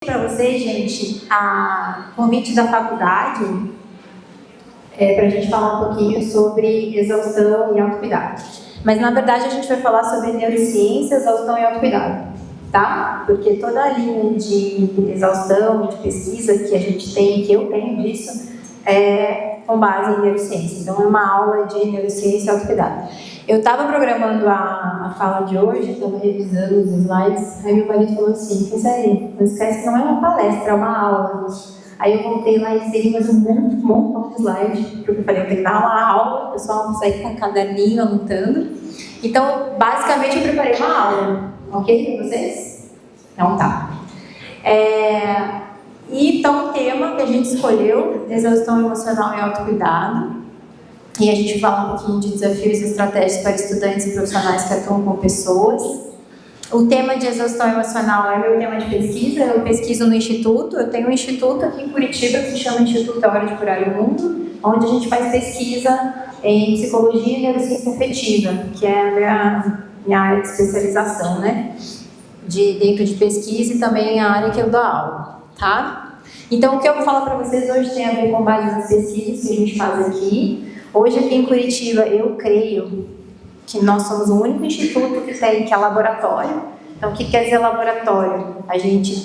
Para vocês, gente, a convite da faculdade para a gente falar um pouquinho sobre exaustão e autocuidado. Mas, na verdade, a gente vai falar sobre neurociência, exaustão e autocuidado, tá? Porque toda a linha de exaustão, de pesquisa que a gente tem, que eu tenho disso, é com base em neurociência. Então, é uma aula de neurociência e autocuidado. Eu estava programando a fala de hoje, estava revisando os slides, aí meu marido falou assim, sério, não esquece que não é uma palestra, é uma aula. Aí eu voltei lá e teve mais um montão de slides, porque eu falei, eu tenho que dar uma aula, o pessoal vai sair com um caderninho anotando. Então, basicamente, eu preparei uma aula, ok para vocês? Então tá. Então, o tema que a gente escolheu, exaustão emocional e autocuidado. E a gente fala um pouquinho de desafios e estratégias para estudantes e profissionais que atuam com pessoas. O tema de exaustão emocional é meu tema de pesquisa. Eu pesquiso no Instituto. Eu tenho um instituto aqui em Curitiba que se chama Instituto A Hora de Curar o Mundo, onde a gente faz pesquisa em psicologia e neurociência afetiva, que é a minha área de especialização, né? Dentro de pesquisa e também a área que eu dou aula, tá? Então, o que eu vou falar para vocês hoje tem a ver com base nas pesquisas que a gente faz aqui. Hoje aqui em Curitiba, eu creio que nós somos o único instituto que é laboratório. Então, o que quer dizer laboratório? A gente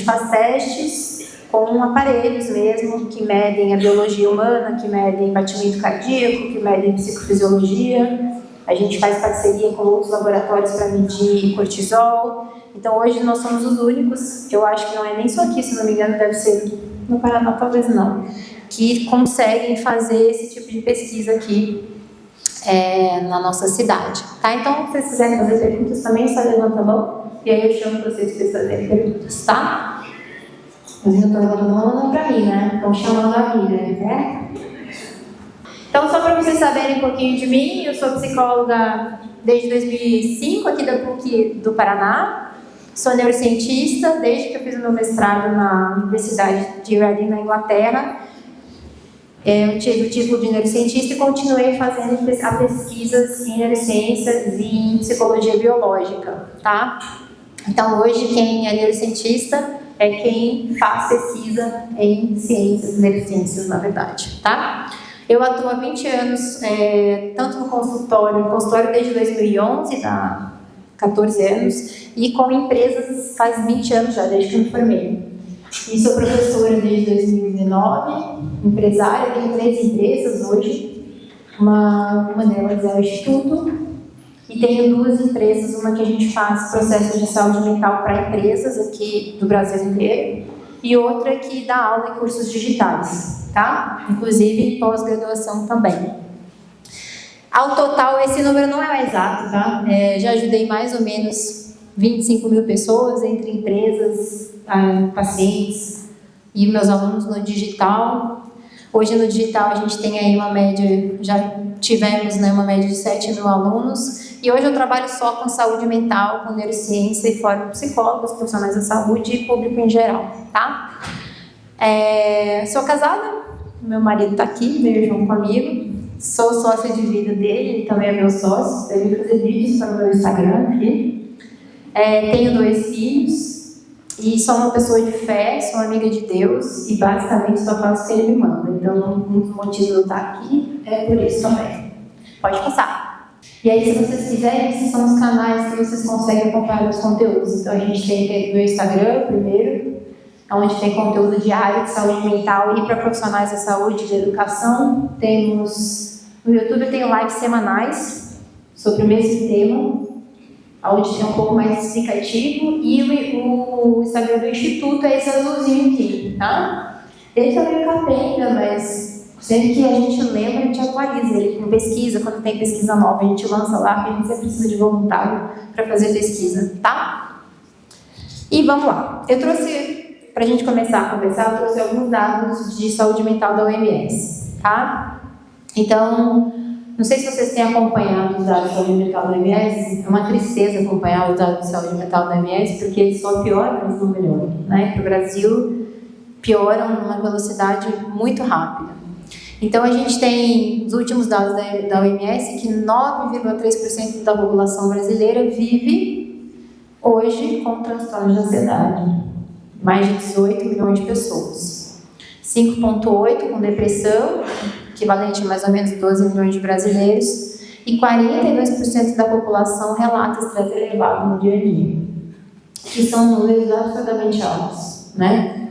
faz testes com aparelhos mesmo, que medem a biologia humana, que medem batimento cardíaco, que medem psicofisiologia. A gente faz parceria com outros laboratórios para medir cortisol. Então, hoje nós somos os únicos, eu acho que não é nem só aqui, se não me engano, deve ser no Paraná, talvez não, que conseguem fazer esse tipo de pesquisa aqui na nossa cidade, tá? Então, se vocês quiserem fazer perguntas também, só levanta a mão e aí eu chamo vocês para fazerem perguntas, tá? Mas eu não estou levantando a mão, não para mim, né? Estão chamando a vida, né? Então, só para vocês saberem um pouquinho de mim, eu sou psicóloga desde 2005 aqui da PUC do Paraná. Sou neurocientista desde que eu fiz o meu mestrado na Universidade de Reading, na Inglaterra. Eu tive o título de neurocientista e continuei fazendo pesquisas em neurociências e em psicologia biológica, tá? Então, hoje, quem é neurocientista é quem faz pesquisa em ciências, neurociências, na verdade, tá? Eu atuo há 20 anos, tanto no consultório desde 2011, há 14 anos, e com empresas faz 20 anos já, desde que eu me formei. E sou professora desde 2019, empresária, tenho 3 empresas hoje. Uma delas é o Instituto, e tenho 2 empresas, uma que a gente faz processos de saúde mental para empresas aqui do Brasil inteiro, e outra que dá aula em cursos digitais, tá? Inclusive pós-graduação também. Ao total, esse número não é exato, tá? Já ajudei mais ou menos 25 mil pessoas, entre empresas, pacientes e meus alunos no digital. Hoje no digital a gente tem aí uma média, já tivemos uma média de 7 mil alunos, e hoje eu trabalho só com saúde mental, com neurociência e formo psicólogos, profissionais da saúde e público em geral, tá? Sou casada, meu marido está aqui, veio junto comigo, sou sócia de vida dele, ele também é meu sócio, eu vou fazer vídeos para o meu Instagram aqui. Tenho 2 filhos. E sou uma pessoa de fé, sou amiga de Deus e basicamente só faço o que Ele me manda. Então, um dos motivos de eu estar aqui é por isso também. Pode passar. E aí, se vocês quiserem, esses são os canais que vocês conseguem acompanhar os conteúdos. Então, a gente tem o Instagram primeiro, onde tem conteúdo diário de saúde mental e para profissionais da saúde e de educação. No YouTube eu tenho lives semanais sobre o mesmo tema, onde tem um pouco mais explicativo, e o Instagram do Instituto é esse azulzinho aqui, tá? Ele tá meio capenga, mas sempre que a gente lembra, a gente atualiza ele com pesquisa. Quando tem pesquisa nova, a gente lança lá, porque a gente sempre precisa de voluntário para fazer pesquisa, tá? E vamos lá. Eu trouxe, pra gente começar a conversar, eu trouxe alguns dados de saúde mental da OMS, tá? Então, não sei se vocês têm acompanhado os dados de saúde mental da OMS, é uma tristeza acompanhar os dados de saúde mental da OMS, porque eles só pioram, eles não melhoram, né? Para o Brasil, pioram numa velocidade muito rápida. Então, a gente tem, os últimos dados da OMS, que 9,3% da população brasileira vive hoje com transtorno de ansiedade. mais de 18 milhões de pessoas. 5,8 com depressão, equivalente a mais ou menos 12 milhões de brasileiros, e 42% da população relata estresse elevado no dia a dia, que são números absurdamente altos, né?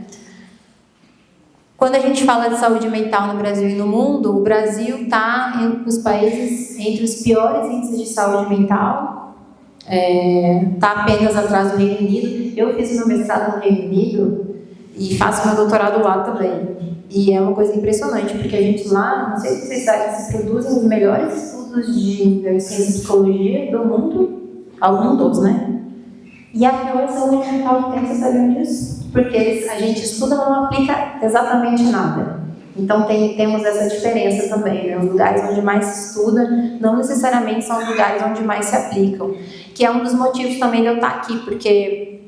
Quando a gente fala de saúde mental no Brasil e no mundo, o Brasil está entre os países entre os piores índices de saúde mental, está apenas atrás do Reino Unido. Eu fiz meu mestrado no Reino Unido e faço meu doutorado lá também. E é uma coisa impressionante, porque a gente lá, não sei se vocês sabem, se produzem os melhores estudos de neurociência e psicologia do mundo, algum dos, né? E a pior saúde mental que tem, vocês sabiam disso? Porque a gente estuda, mas não aplica exatamente nada. Então temos essa diferença também, né? Os lugares onde mais se estuda não necessariamente são os lugares onde mais se aplicam, que é um dos motivos também de eu estar aqui, porque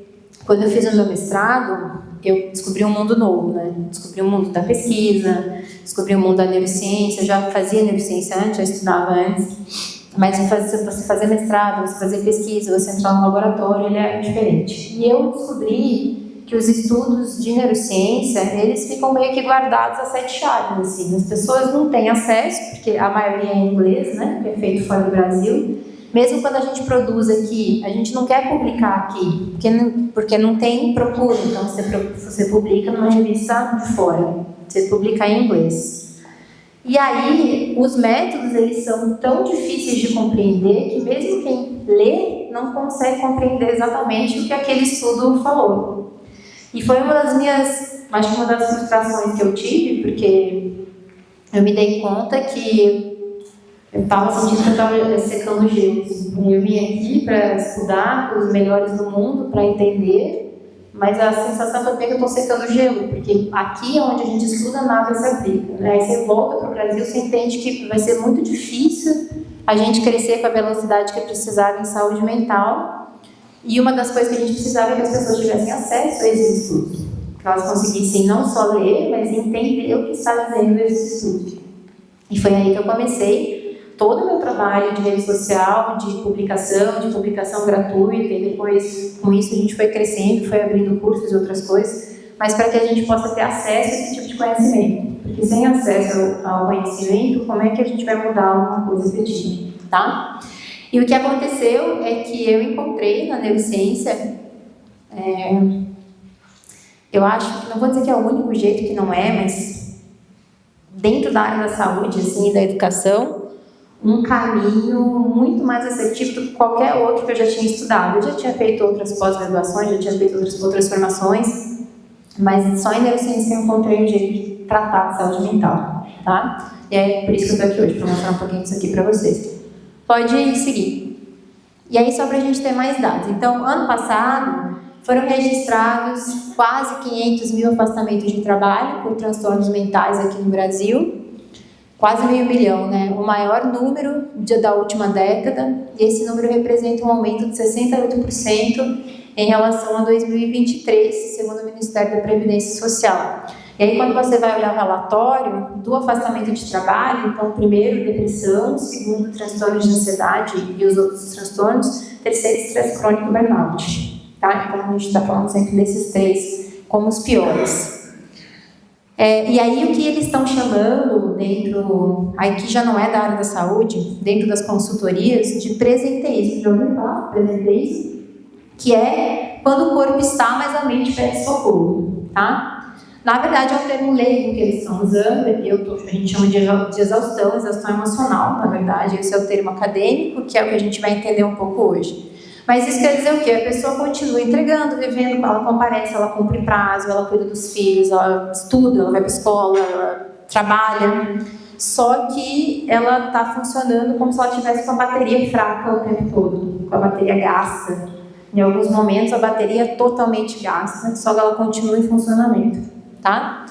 quando eu fiz o meu mestrado, eu descobri um mundo novo, né? Descobri o mundo da pesquisa, descobri o mundo da neurociência. Eu já fazia neurociência antes, já estudava antes, mas você fazer mestrado, você fazer pesquisa, você entrar no laboratório, ele é diferente. E eu descobri que os estudos de neurociência, eles ficam meio que guardados a sete chaves, assim. As pessoas não têm acesso, porque a maioria é em inglês, né? Que é feito fora do Brasil. Mesmo quando a gente produz aqui, a gente não quer publicar aqui, porque não tem procura. Então, você publica numa revista de fora, você publica em inglês. E aí, os métodos, eles são tão difíceis de compreender que mesmo quem lê não consegue compreender exatamente o que aquele estudo falou. E foi uma das frustrações que eu tive, porque eu me dei conta que eu estava sentindo que eu estava secando gelos. Eu vim aqui para estudar os melhores do mundo, para entender, mas a sensação que eu tenho é que eu estou secando gelo, porque aqui onde a gente estuda nada se aplica, né? Aí você volta para o Brasil, você entende que vai ser muito difícil a gente crescer com a velocidade que é precisada em saúde mental. E uma das coisas que a gente precisava é que as pessoas tivessem acesso a esses estudos, que elas conseguissem não só ler, mas entender o que está dizendo esses estudos. E foi aí que eu comecei todo o meu trabalho de rede social, de publicação gratuita, e depois, com isso, a gente foi crescendo, foi abrindo cursos e outras coisas, mas para que a gente possa ter acesso a esse tipo de conhecimento. Porque sem acesso ao conhecimento, como é que a gente vai mudar alguma coisa efetiva, tá? E o que aconteceu é que eu encontrei na neurociência, eu acho, não vou dizer que é o único jeito, que não é, mas dentro da área da saúde, assim, da educação, um caminho muito mais assertivo do que qualquer outro que eu já tinha estudado. Eu já tinha feito outras pós-graduações, já tinha feito outras formações, mas só em neurociência eu encontrei um jeito de tratar a saúde mental, tá? E é por isso que eu estou aqui hoje, para mostrar um pouquinho disso aqui para vocês. Pode seguir. E aí, só para a gente ter mais dados. Então, ano passado, foram registrados quase 500 mil afastamentos de trabalho por transtornos mentais aqui no Brasil. Quase 500 mil, né? O maior número da última década. E esse número representa um aumento de 68% em relação a 2023, segundo o Ministério da Previdência Social. E aí, quando você vai olhar o relatório do afastamento de trabalho, então, primeiro, depressão, segundo, transtornos de ansiedade e os outros transtornos, terceiro, estresse crônico e burnout, tá? Então, a gente está falando sempre desses três como os piores. E aí, o que eles estão chamando dentro, aí que já não é da área da saúde, dentro das consultorias, de presenteísmo. Já ouviu falar? Presenteísmo? Que é quando o corpo está, mas a mente pede socorro, tá? Na verdade, é um termo leigo que eles estão usando, a gente chama de exaustão emocional, na verdade, esse é o termo acadêmico, que é o que a gente vai entender um pouco hoje. Mas isso quer dizer o quê? A pessoa continua entregando, vivendo, ela comparece, ela cumpre prazo, ela cuida dos filhos, ela estuda, ela vai para a escola, ela trabalha, só que ela está funcionando como se ela tivesse com a bateria fraca o tempo todo, com a bateria gasta. Em alguns momentos, a bateria é totalmente gasta, só que ela continua em funcionamento. Tá?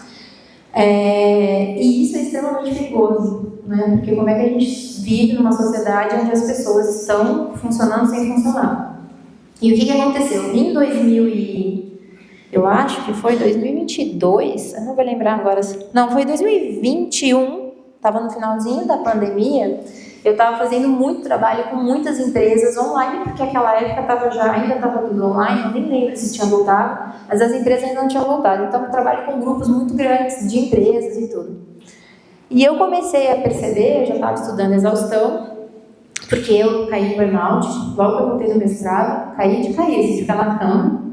E isso é extremamente perigoso, né? Porque como é que a gente vive numa sociedade onde as pessoas estão funcionando sem funcionar? E o que aconteceu? Em eu acho que foi 2022, eu não vou lembrar agora, não, foi 2021, estava no finalzinho da pandemia, eu estava fazendo muito trabalho com muitas empresas online, porque naquela época ainda estava tudo online, eu nem lembro se tinha voltado, mas as empresas ainda não tinham voltado. Então eu trabalho com grupos muito grandes de empresas e tudo. E eu comecei a perceber, eu já estava estudando exaustão, porque eu caí em burnout, logo que eu voltei do mestrado, caí, assim, de ficar na cama.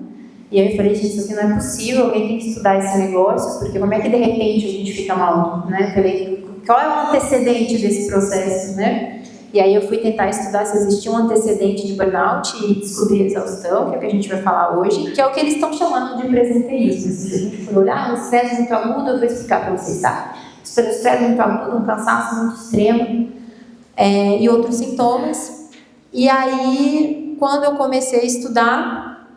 E aí eu falei, gente, isso aqui não é possível, alguém tem que estudar esse negócio, porque como é que de repente a gente fica mal, né? Falei, qual é o antecedente desse processo, né? E aí eu fui tentar estudar se existia um antecedente de burnout e descobri a exaustão, que é o que a gente vai falar hoje, que é o que eles estão chamando de presenteísmo. Se a gente for olhar, um estresse muito agudo, eu vou explicar para vocês, tá? Estresse muito agudo, um cansaço muito extremo, e outros sintomas. E aí, quando eu comecei a estudar,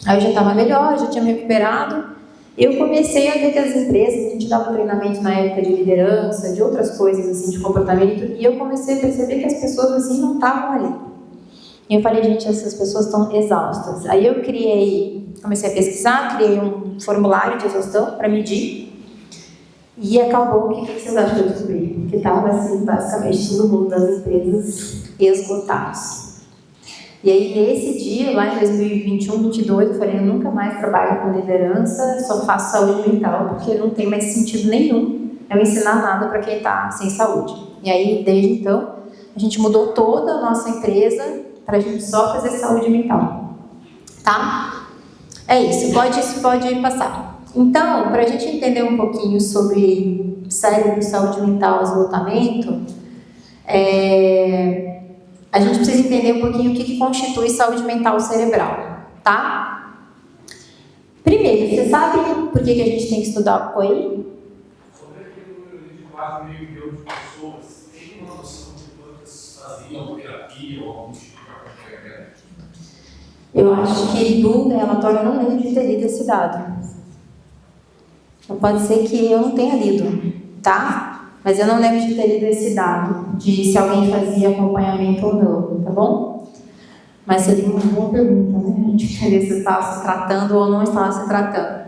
aí eu já estava melhor, já tinha me recuperado, eu comecei a ver que as empresas, a gente dava treinamento na época de liderança, de outras coisas assim, de comportamento, e eu comecei a perceber que as pessoas assim não estavam ali. E eu falei, gente, essas pessoas estão exaustas. Aí eu comecei a pesquisar, criei um formulário de exaustão para medir, e acabou, o que vocês acham que eu descobri? Que estava assim, basicamente todo mundo das empresas esgotados. E aí, nesse dia, lá em 2021, 2022, eu falei, eu nunca mais trabalho com liderança, só faço saúde mental, porque não tem mais sentido nenhum eu ensinar nada para quem está sem saúde. E aí, desde então, a gente mudou toda a nossa empresa para a gente só fazer saúde mental. Tá? É isso, pode passar. Então, para a gente entender um pouquinho sobre cérebro, saúde mental, esgotamento, a gente precisa entender um pouquinho o que constitui saúde mental cerebral, tá? Primeiro, você sabe por que a gente tem que estudar o COI? Sobre aquele número de 4 milhões de pessoas, tem uma noção de quantas faziam terapia ou algum tipo de acompanhamento? Eu acho que do relatório eu não lembro de ter lido esse dado. Então pode ser que eu não tenha lido, tá? Mas eu não lembro de ter lido esse dado, de se alguém fazia acompanhamento ou não, tá bom? Mas seria uma boa pergunta, né? A gente queria se estava se tratando ou não estava se tratando.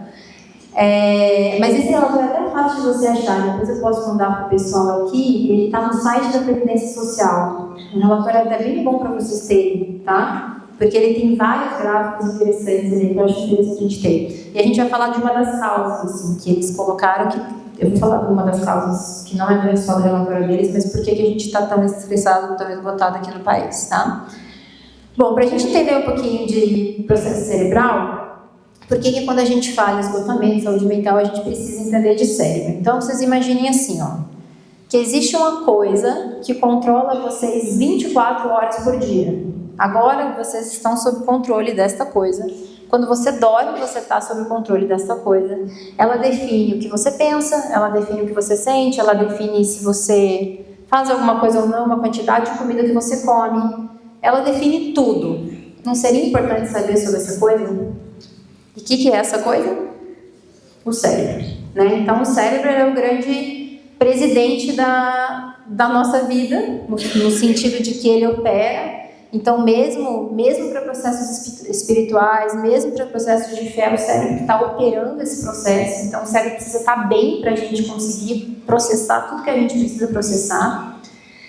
Mas esse relatório é até fácil de você achar, depois eu posso mandar para o pessoal aqui, ele está no site da Previdência Social. O relatório é até bem bom para vocês terem, tá? Porque ele tem vários gráficos interessantes ali, que eu acho interessante a gente ter. E a gente vai falar de uma das causas, assim, que eles colocaram, eu vou falar de uma das causas que não é só do relatório deles, mas por que a gente está tão estressado, tão esgotado aqui no país, tá? Bom, para a gente entender um pouquinho de processo cerebral, por que quando a gente fala em esgotamento, saúde mental, a gente precisa entender de cérebro? Então, vocês imaginem assim, ó, que existe uma coisa que controla vocês 24 horas por dia. Agora, vocês estão sob controle desta coisa. Quando você dorme, você está sob o controle dessa coisa. Ela define o que você pensa, ela define o que você sente, ela define se você faz alguma coisa ou não, uma quantidade de comida que você come. Ela define tudo. Não seria importante saber sobre essa coisa? E o que é essa coisa? O cérebro, né? Então, o cérebro é o grande presidente da nossa vida, no sentido de que ele opera. Então, mesmo para processos espirituais, mesmo para processos de fé, o cérebro está operando esse processo. Então, o cérebro precisa estar bem para a gente conseguir processar tudo que a gente precisa processar.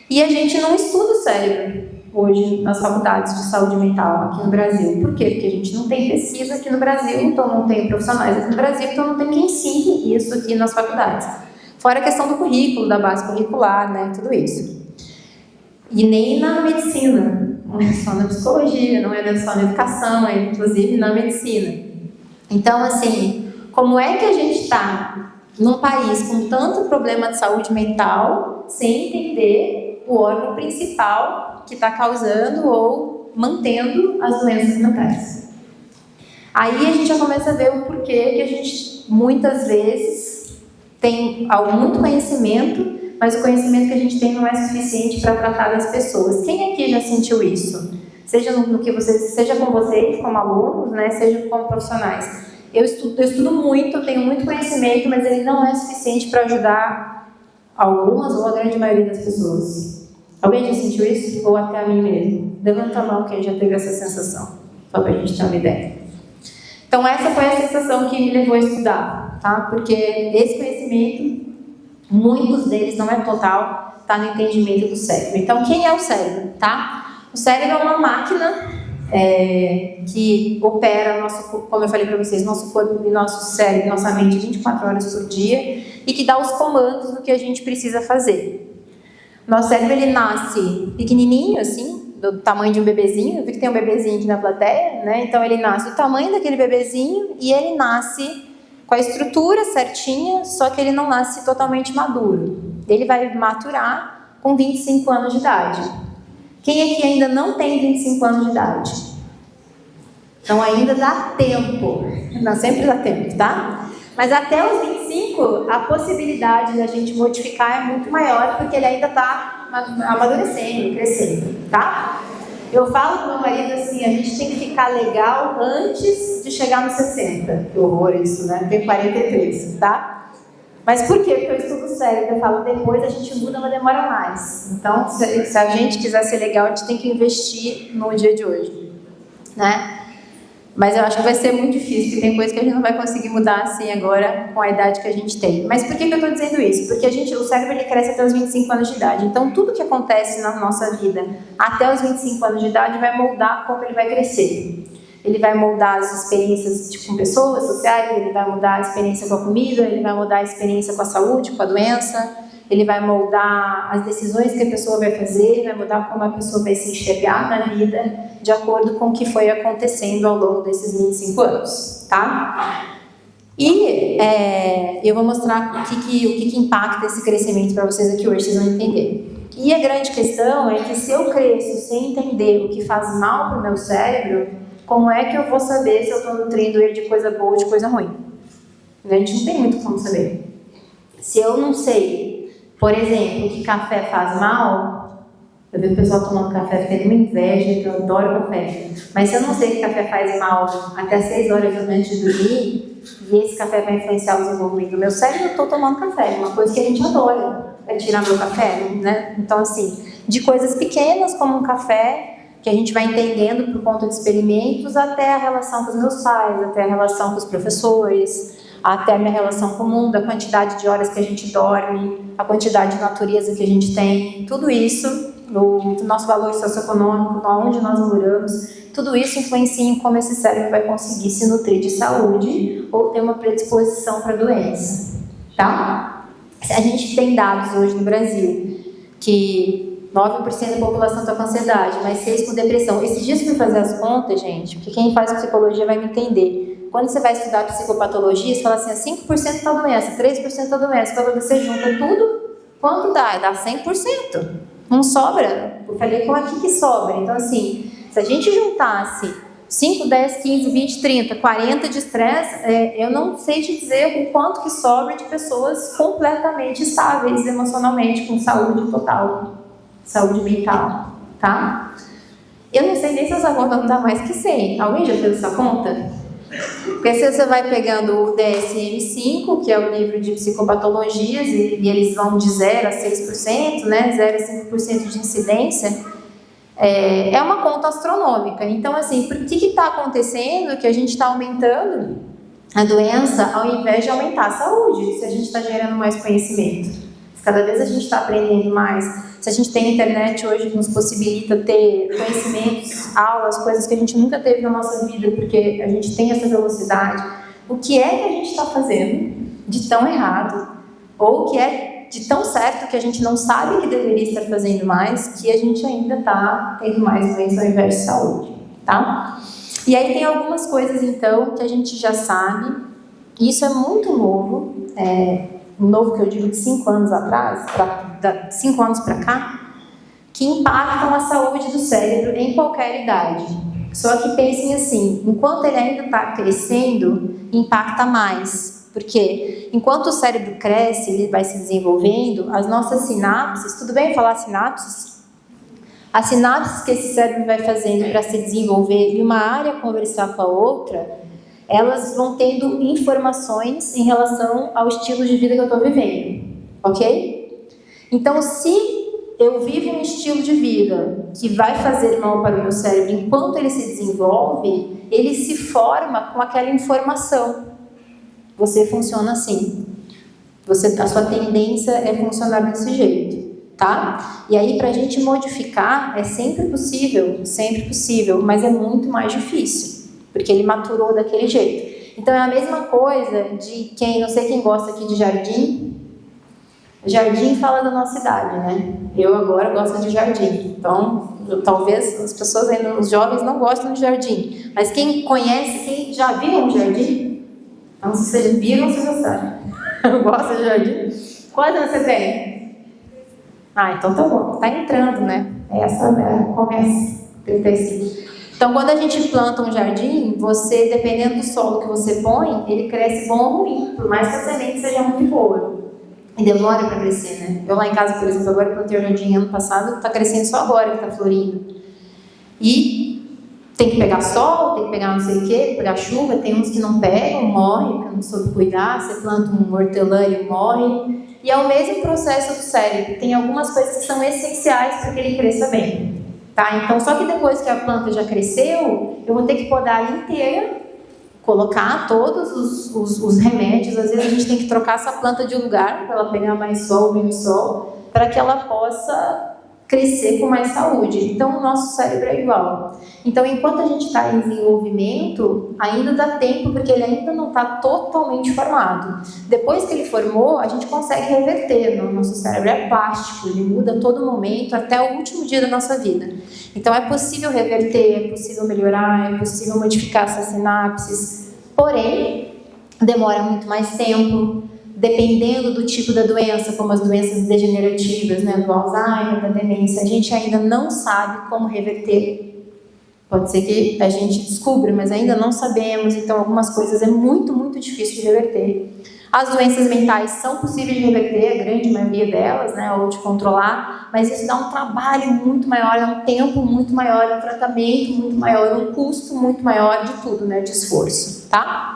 E a gente não estuda o cérebro hoje nas faculdades de saúde mental aqui no Brasil. Por quê? Porque a gente não tem pesquisa aqui no Brasil, então não tem profissionais aqui no Brasil, então não tem quem ensine isso aqui nas faculdades. Fora a questão do currículo, da base curricular, né, tudo isso. E nem na medicina, não é só na psicologia, não é só na educação, é inclusive na medicina. Então, assim, como é que a gente está num país com tanto problema de saúde mental sem entender o órgão principal que está causando ou mantendo as doenças mentais? Aí a gente já começa a ver o porquê que a gente, muitas vezes, tem muito conhecimento, mas o conhecimento que a gente tem não é suficiente para tratar das pessoas. Quem aqui já sentiu isso? Seja no que vocês, seja com vocês, como alunos, né, seja como profissionais. Eu estudo muito, tenho muito conhecimento, mas ele não é suficiente para ajudar algumas ou a grande maioria das pessoas. Alguém já sentiu isso? Ou até a mim mesmo? Levanta a mão quem já teve essa sensação, só para a gente ter uma ideia. Então essa foi a sensação que me levou a estudar, tá? Porque esse conhecimento, muitos deles, não é total, está no entendimento do cérebro. Então, quem é o cérebro, tá? O cérebro é uma máquina que opera, como eu falei para vocês, nosso corpo e nosso cérebro, nossa mente 24 horas por dia e que dá os comandos do que a gente precisa fazer. Nosso cérebro, ele nasce pequenininho, assim, do tamanho de um bebezinho. Eu vi que tem um bebezinho aqui na plateia, né? Então, ele nasce do tamanho daquele bebezinho e ele nasce com a estrutura certinha, só que ele não nasce totalmente maduro. Ele vai maturar com 25 anos de idade. Quem aqui ainda não tem 25 anos de idade? Então ainda dá tempo. Não, sempre dá tempo, tá? Mas até os 25, a possibilidade da gente modificar é muito maior, porque ele ainda está amadurecendo, crescendo, tá? Eu falo pro meu marido assim, a gente tem que ficar legal antes de chegar nos 60. Que horror isso, né? Tem 43, tá? Mas por quê? Porque eu estudo o cérebro, eu falo, depois a gente muda, mas demora mais. Então, se a gente quiser ser legal, a gente tem que investir no dia de hoje, né? Mas eu acho que vai ser muito difícil, porque tem coisas que a gente não vai conseguir mudar assim agora, com a idade que a gente tem. Mas por que eu estou dizendo isso? Porque o cérebro ele cresce até os 25 anos de idade. Então, tudo que acontece na nossa vida até os 25 anos de idade vai moldar como ele vai crescer. Ele vai moldar as experiências com pessoas sociais, ele vai mudar a experiência com a comida, ele vai mudar a experiência com a saúde, com a doença, ele vai moldar as decisões que a pessoa vai fazer, vai mudar como a pessoa vai se enxergar na vida, de acordo com o que foi acontecendo ao longo desses 25 anos, tá? E eu vou mostrar o que impacta esse crescimento para vocês aqui hoje, vocês vão entender. E a grande questão é que se eu cresço sem entender o que faz mal para o meu cérebro, como é que eu vou saber se eu estou nutrindo ele de coisa boa ou de coisa ruim? A gente não tem muito como saber. Se eu não sei, por exemplo, que café faz mal, eu vejo o pessoal tomando café, fica de uma inveja, que eu adoro café. Mas se eu não sei que café faz mal até 6 horas antes de dormir, e esse café vai influenciar o desenvolvimento do meu cérebro, eu estou tomando café. É uma coisa que a gente adora, é tirar meu café, né? Então, assim, de coisas pequenas como um café, que a gente vai entendendo por conta de experimentos, até a relação com os meus pais, até a relação com os professores, até a minha relação com o mundo, a quantidade de horas que a gente dorme, a quantidade de natureza que a gente tem, tudo isso, o nosso valor socioeconômico, onde nós moramos, tudo isso influencia em como esse cérebro vai conseguir se nutrir de saúde ou ter uma predisposição para doença, tá? A gente tem dados hoje no Brasil que 9% da população está com ansiedade, mas 6% com depressão. Esses dias eu fui fazer as contas, gente, porque quem faz psicologia vai me entender. Quando você vai estudar psicopatologia, você fala assim, 5% está doença, 3% está doença. Quando você junta tudo, quanto dá? Dá 100%. Não sobra. Eu falei, como é que sobra? Então, assim, se a gente juntasse 5, 10, 15, 20, 30, 40 de estresse, eu não sei te dizer o quanto que sobra de pessoas completamente estáveis emocionalmente, com saúde total. Saúde mental, tá? Eu não sei nem se essa conta não dá mais que 100. Alguém já fez essa conta? Porque se você vai pegando o DSM-5, que é o livro de psicopatologias, e eles vão de 0 a 6%, né? 0 a 5% de incidência, é uma conta astronômica. Então, assim, por que está acontecendo que a gente está aumentando a doença ao invés de aumentar a saúde, se a gente está gerando mais conhecimento? Cada vez a gente está aprendendo mais. Se a gente tem internet hoje que nos possibilita ter conhecimentos, aulas, coisas que a gente nunca teve na nossa vida, porque a gente tem essa velocidade, o que é que a gente está fazendo de tão errado? Ou o que é de tão certo que a gente não sabe que deveria estar fazendo mais, que a gente ainda está tendo mais doença ao invés de saúde, tá? E aí tem algumas coisas, então, que a gente já sabe. Isso é muito novo, novo que eu digo de 5 anos atrás, 5 anos para cá, que impactam a saúde do cérebro em qualquer idade. Só que pensem assim, enquanto ele ainda está crescendo, impacta mais. Porque enquanto o cérebro cresce, ele vai se desenvolvendo, as nossas sinapses, tudo bem falar sinapses? As sinapses que esse cérebro vai fazendo para se desenvolver e uma área conversar com a outra, elas vão tendo informações em relação ao estilo de vida que eu estou vivendo, ok? Então, se eu vivo um estilo de vida que vai fazer mal para o meu cérebro enquanto ele se desenvolve, ele se forma com aquela informação. Você funciona assim. A sua tendência é funcionar desse jeito. tá? E aí, para a gente modificar, é sempre possível, mas é muito mais difícil, porque ele maturou daquele jeito. Então, é a mesma coisa de quem, não sei quem gosta aqui de jardim. Jardim fala da nossa idade, né? Eu agora gosto de jardim, então, talvez as pessoas ainda, os jovens não gostam de jardim, mas quem conhece, quem já viu um jardim, não sei se vocês viram ou se gostaram. Gosta de jardim? Quantos anos você tem? Então tá bom, tá entrando, né? Essa começa, 35. Então, quando a gente planta um jardim, você, dependendo do solo que você põe, ele cresce bom ou ruim, por mais que a semente seja muito boa. E demora para crescer, né? Eu lá em casa, por exemplo, agora plantei o jardim ano passado, tá crescendo só agora que tá florindo. E tem que pegar sol, tem que pegar não sei o quê, pegar chuva, tem uns que não pegam, morrem, porque não soube cuidar, você planta um hortelã e ele morre. E é o mesmo processo do cérebro, tem algumas coisas que são essenciais para que ele cresça bem. Tá? Então, só que depois que a planta já cresceu, eu vou ter que podar ela inteira, colocar todos os remédios. Às vezes a gente tem que trocar essa planta de lugar para ela pegar mais sol, menos sol, para que ela possa crescer com mais saúde. Então, o nosso cérebro é igual. Então, enquanto a gente está em desenvolvimento, ainda dá tempo, porque ele ainda não está totalmente formado. Depois que ele formou, a gente consegue reverter. O nosso cérebro é plástico, ele muda a todo momento, até o último dia da nossa vida. Então, é possível reverter, é possível melhorar, é possível modificar essas sinapses. Porém, demora muito mais tempo. Dependendo do tipo da doença, como as doenças degenerativas, né, do Alzheimer, da demência, a gente ainda não sabe como reverter. Pode ser que a gente descubra, mas ainda não sabemos, então algumas coisas é muito, muito difícil de reverter. As doenças mentais são possíveis de reverter, a grande maioria delas, né, ou de controlar, mas isso dá um trabalho muito maior, é um tempo muito maior, é um tratamento muito maior, um custo muito maior de tudo, né, de esforço, tá?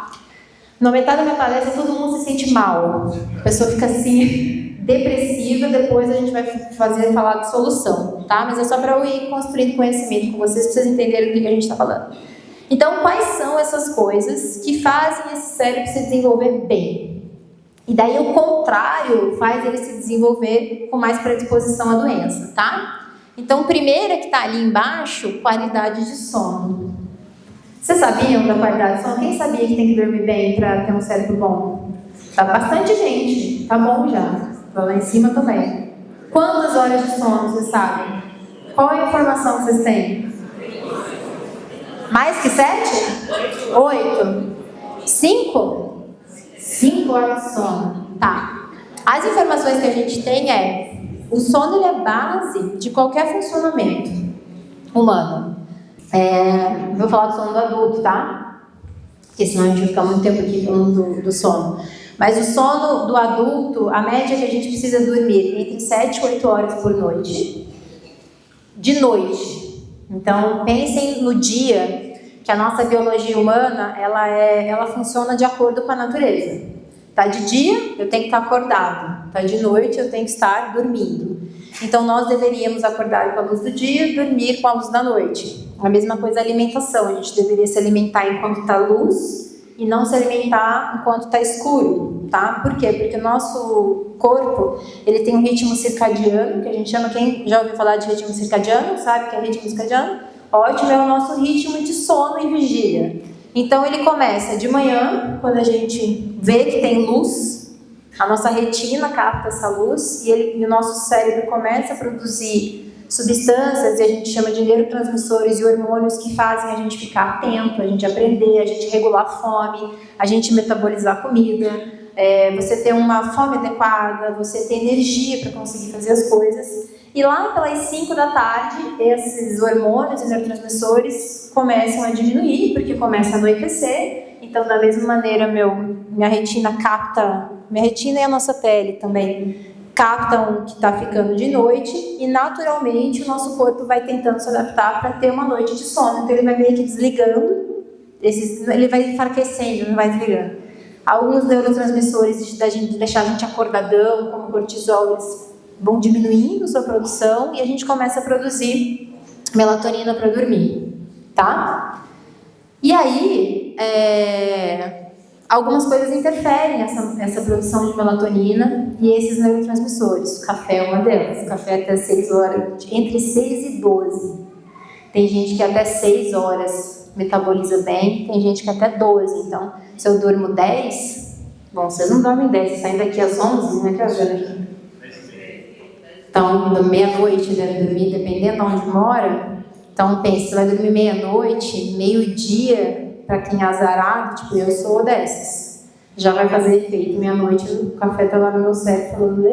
Na metade da minha palestra, todo mundo se sente mal. A pessoa fica assim, depressiva, depois a gente vai falar de solução, tá? Mas é só para eu ir construindo conhecimento com vocês, para vocês entenderem do que a gente está falando. Então, quais são essas coisas que fazem esse cérebro se desenvolver bem? E daí, o contrário faz ele se desenvolver com mais predisposição à doença, tá? Então, primeira que está ali embaixo, qualidade de sono. Vocês sabiam da qualidade de sono? Quem sabia que tem que dormir bem para ter um cérebro bom? Tá bastante gente. Tá bom já. Tá lá em cima também. Quantas horas de sono vocês sabem? Qual é a informação que vocês têm? Mais que 7? 8? 5? 5 horas de sono. Tá. As informações que a gente tem é... O sono ele é base de qualquer funcionamento humano. Vou falar do sono do adulto, tá? Porque senão a gente vai ficar muito tempo aqui falando do sono. Mas o sono do adulto, a média que a gente precisa dormir entre 7 e 8 horas por noite. De noite. Então, pensem no dia que a nossa biologia humana, ela funciona de acordo com a natureza. Tá de dia, eu tenho que estar acordado. Tá de noite, eu tenho que estar dormindo. Então, nós deveríamos acordar com a luz do dia e dormir com a luz da noite. A mesma coisa a alimentação. A gente deveria se alimentar enquanto está luz e não se alimentar enquanto está escuro, tá? Por quê? Porque o nosso corpo, ele tem um ritmo circadiano, que a gente chama, quem já ouviu falar de ritmo circadiano, sabe o que é ritmo circadiano? Ótimo, é o nosso ritmo de sono e vigília. Então, ele começa de manhã, quando a gente vê que tem luz, a nossa retina capta essa luz e o nosso cérebro começa a produzir substâncias, e a gente chama de neurotransmissores e hormônios que fazem a gente ficar atento, a gente aprender, a gente regular a fome, a gente metabolizar a comida, você ter uma fome adequada, você ter energia para conseguir fazer as coisas. E lá pelas 5 da tarde, esses hormônios e neurotransmissores começam a diminuir, porque começa a anoitecer. Então, da mesma maneira, minha retina e a nossa pele também captam que está ficando de noite, e naturalmente o nosso corpo vai tentando se adaptar para ter uma noite de sono. Então ele vai meio que desligando, ele vai enfraquecendo, não vai desligando. Alguns neurotransmissores de deixar a gente acordadão, como o cortisol, eles vão diminuindo sua produção e a gente começa a produzir melatonina para dormir, tá? E aí, algumas coisas interferem essa produção de melatonina e esses neurotransmissores. O café é uma delas. O café até 6 horas, entre 6 e 12. Tem gente que até 6 horas metaboliza bem, tem gente que até 12. Então, se eu durmo 10, bom, vocês não dormem 10, vocês saem daqui às 11, né, que aqui. Então, meia-noite deve dormir, dependendo de onde mora. Então, pensa, você vai dormir meia-noite, meio-dia, para quem é azarado, tipo, eu sou dessas. Já vai fazer efeito. Meia-noite, o café tá lá no meu cérebro falando,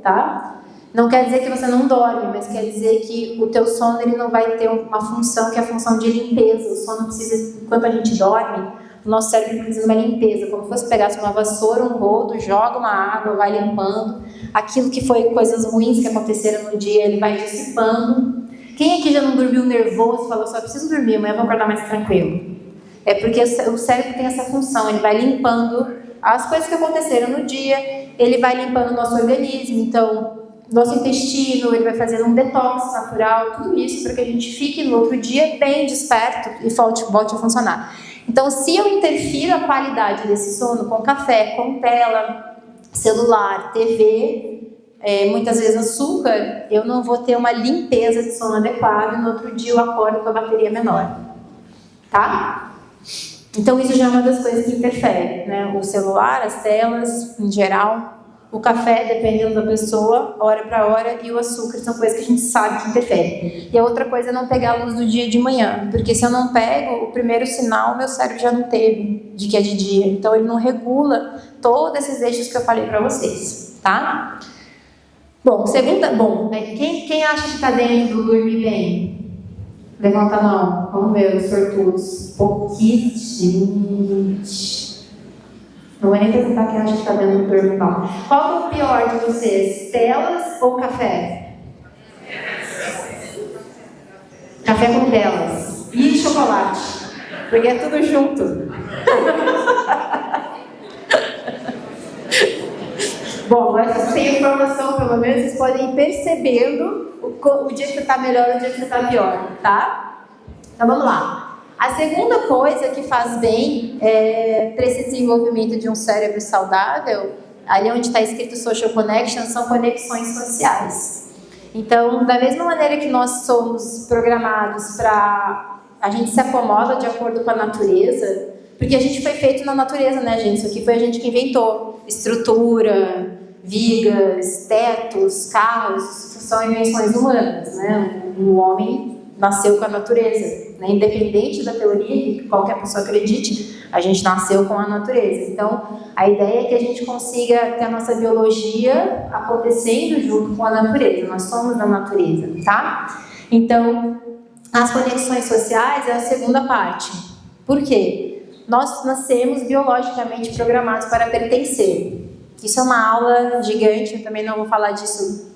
tá? Não quer dizer que você não dorme, mas quer dizer que o teu sono ele não vai ter uma função que é a função de limpeza. O sono precisa, enquanto a gente dorme, o nosso cérebro precisa de uma limpeza, como se fosse pegar uma vassoura, um rodo, joga uma água, vai limpando. Aquilo que foi coisas ruins que aconteceram no dia, ele vai dissipando. Quem aqui já não dormiu nervoso e falou, só preciso dormir, amanhã vou acordar mais tranquilo? É porque o cérebro tem essa função, ele vai limpando as coisas que aconteceram no dia, ele vai limpando o nosso organismo, então, nosso intestino, ele vai fazendo um detox natural, tudo isso para que a gente fique no outro dia bem desperto e volte a funcionar. Então, se eu interfiro a qualidade desse sono com café, com tela, celular, TV, muitas vezes açúcar, eu não vou ter uma limpeza de sono adequada e no outro dia eu acordo com a bateria menor. Tá? Então, isso já é uma das coisas que interfere, né? O celular, as telas, em geral. O café, dependendo da pessoa, hora para hora, e o açúcar são coisas que a gente sabe que interferem. E a outra coisa é não pegar a luz do dia de manhã, porque se eu não pego, o primeiro sinal, meu cérebro já não teve de que é de dia. Então, ele não regula todos esses eixos que eu falei para vocês, tá? Bom, quem acha que está dentro do dormir bem? Levanta a mão, vamos ver os sortudos. Pouquíssimo. Não vou nem perguntar quem acha que está dentro do dormir não. Qual é o pior de vocês? Telas ou café? Café com telas. E chocolate. Porque é tudo junto. Bom, agora vocês têm informação, pelo menos vocês podem ir percebendo o dia que você está melhor e o dia que você está pior, tá? Então vamos lá. A segunda coisa que faz bem para esse desenvolvimento de um cérebro saudável, ali onde está escrito Social Connection, são conexões sociais. Então, da mesma maneira que nós somos programados para... A gente se acomoda de acordo com a natureza, porque a gente foi feito na natureza, né, gente? Isso aqui foi a gente que inventou. Estrutura, vigas, tetos, carros, são invenções humanas, né? O homem nasceu com a natureza, né? Independente da teoria que qualquer pessoa acredite, a gente nasceu com a natureza. Então, a ideia é que a gente consiga ter a nossa biologia acontecendo junto com a natureza. Nós somos da natureza, tá? Então, as conexões sociais é a segunda parte. Por quê? Nós nascemos biologicamente programados para pertencer. Isso é uma aula gigante, eu também não vou falar disso,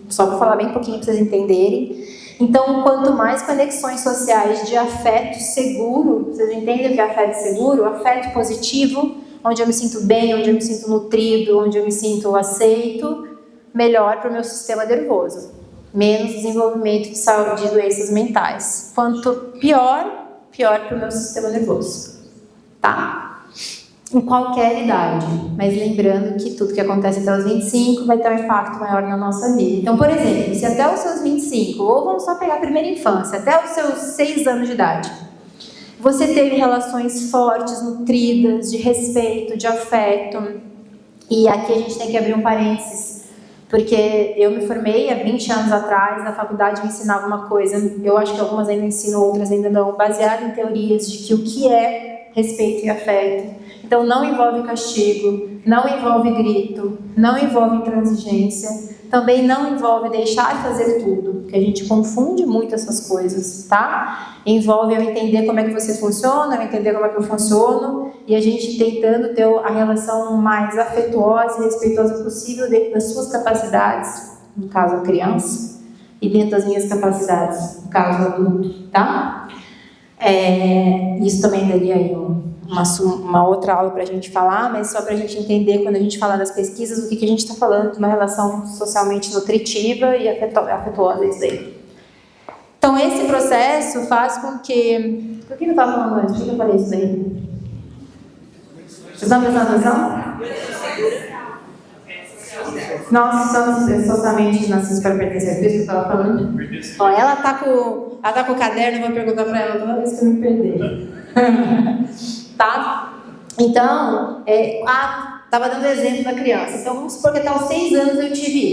só vou falar bem pouquinho para vocês entenderem. Então, quanto mais conexões sociais de afeto seguro, vocês entendem o que é afeto seguro? Afeto positivo, onde eu me sinto bem, onde eu me sinto nutrido, onde eu me sinto aceito, melhor para o meu sistema nervoso. Menos desenvolvimento de saúde e doenças mentais. Quanto pior para o meu sistema nervoso. Tá? Em qualquer idade, mas lembrando que tudo que acontece até os 25 vai ter um impacto maior na nossa vida. Então, por exemplo, se até os seus 25, ou vamos só pegar a primeira infância, até os seus 6 anos de idade, você teve relações fortes, nutridas, de respeito, de afeto, e aqui a gente tem que abrir um parênteses, porque eu me formei há 20 anos atrás, a faculdade me ensinava uma coisa, eu acho que algumas ainda ensinam, outras ainda não, baseado em teorias de que o que é respeito e afeto. Então, não envolve castigo, não envolve grito, não envolve intransigência, também não envolve deixar de fazer tudo, porque a gente confunde muito essas coisas, tá? Envolve eu entender como é que você funciona, eu entender como é que eu funciono, e a gente tentando ter a relação mais afetuosa e respeitosa possível dentro das suas capacidades, no caso a criança, e dentro das minhas capacidades, no caso o adulto, tá? Isso também daria aí uma outra aula para a gente falar, mas só para a gente entender, quando a gente fala das pesquisas, o que a gente está falando de uma relação socialmente nutritiva e afetuosa, isso daí. Então, esse processo faz com que... Por que eu estava falando antes? Por que eu falei isso daí? Vocês estão prestando atenção? Nós somos socialmente nascidos para pertencer, por isso que eu estava falando. Ó, ela tá com o caderno, eu vou perguntar para ela toda vez que eu me perder. Tá? Então, estava dando exemplo da criança. Então, vamos supor que até os 6 anos eu tive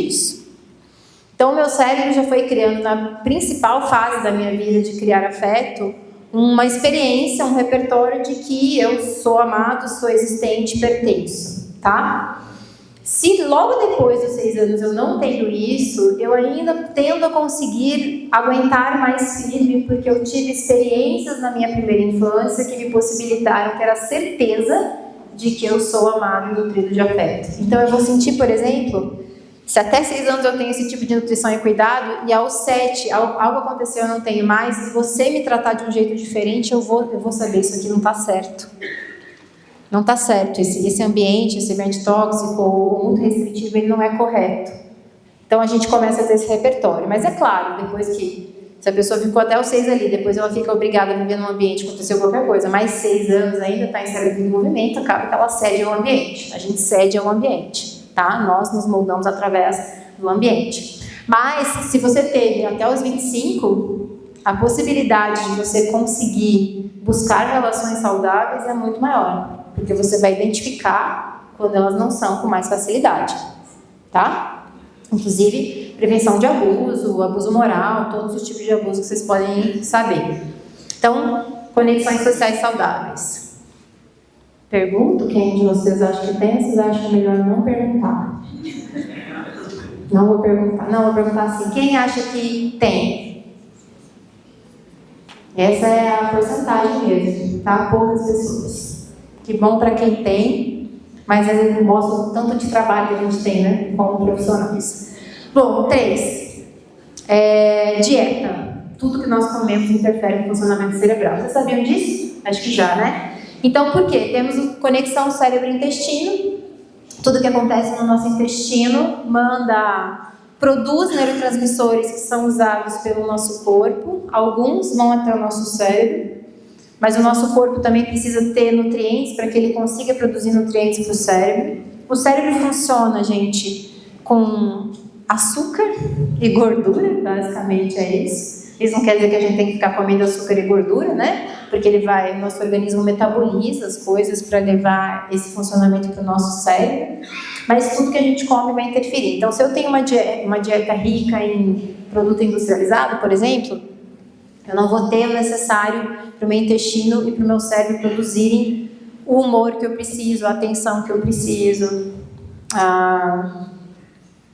isso. Então, o meu cérebro já foi criando, na principal fase da minha vida de criar afeto, uma experiência, um repertório de que eu sou amado, sou existente, pertenço, tá? Se logo depois dos 6 anos eu não tenho isso, eu ainda tendo a conseguir aguentar mais firme, porque eu tive experiências na minha primeira infância que me possibilitaram ter a certeza de que eu sou amado e nutrido de afeto. Então eu vou sentir, por exemplo, se até 6 anos eu tenho esse tipo de nutrição e cuidado, e aos 7 algo aconteceu, eu não tenho mais, se você me tratar de um jeito diferente, eu vou saber, isso aqui não está certo. Não está certo, esse ambiente tóxico ou muito restritivo, ele não é correto. Então a gente começa a ter esse repertório. Mas é claro, depois que, se a pessoa ficou até os 6 ali, depois ela fica obrigada a viver num ambiente que aconteceu qualquer coisa, mais 6 anos ainda está em cérebro de movimento, acaba que ela cede ao ambiente. A gente cede ao ambiente, tá? Nós nos moldamos através do ambiente. Mas se você teve até os 25, a possibilidade de você conseguir buscar relações saudáveis é muito maior. Porque você vai identificar quando elas não são com mais facilidade, tá? Inclusive, prevenção de abuso moral, todos os tipos de abuso que vocês podem saber. Então, conexões sociais saudáveis. Pergunto, quem de vocês acha que tem, vocês acham melhor não perguntar? Não vou perguntar assim, quem acha que tem? Essa é a porcentagem mesmo, tá? Poucas pessoas. Que bom para quem tem, mas às vezes não mostra o tanto de trabalho que a gente tem, né, como profissionais. Bom, 3. Dieta. Tudo que nós comemos interfere no funcionamento cerebral. Vocês sabiam disso? Acho que já, né? Então, por quê? Temos conexão cérebro-intestino. Tudo que acontece no nosso intestino produz neurotransmissores que são usados pelo nosso corpo. Alguns vão até o nosso cérebro. Mas o nosso corpo também precisa ter nutrientes para que ele consiga produzir nutrientes para o cérebro. O cérebro funciona, gente, com açúcar e gordura, basicamente é isso. Isso não quer dizer que a gente tem que ficar comendo açúcar e gordura, né? Porque o nosso organismo metaboliza as coisas para levar esse funcionamento para o nosso cérebro. Mas tudo que a gente come vai interferir. Então, se eu tenho uma dieta rica em produto industrializado, por exemplo, eu não vou ter o necessário para o meu intestino e para o meu cérebro produzirem o humor que eu preciso, a atenção que eu preciso,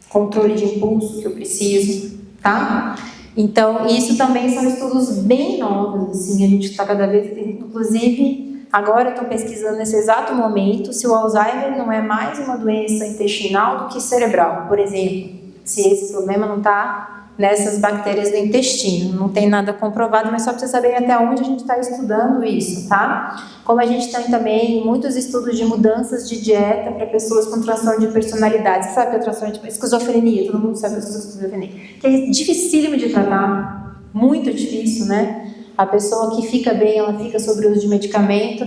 controle de impulso que eu preciso, tá? Então, isso também são estudos bem novos, assim, a gente está cada vez, inclusive, agora eu estou pesquisando nesse exato momento se o Alzheimer não é mais uma doença intestinal do que cerebral, por exemplo, se esse problema não está nessas bactérias do intestino. Não tem nada comprovado, mas só para vocês saberem até onde a gente está estudando isso, tá? Como a gente tem também muitos estudos de mudanças de dieta para pessoas com transtorno de personalidade. Você sabe o que é transtorno de esquizofrenia? Todo mundo sabe o que é esquizofrenia. Que é dificílimo de tratar, muito difícil, né? A pessoa que fica bem, ela fica sobre o uso de medicamento.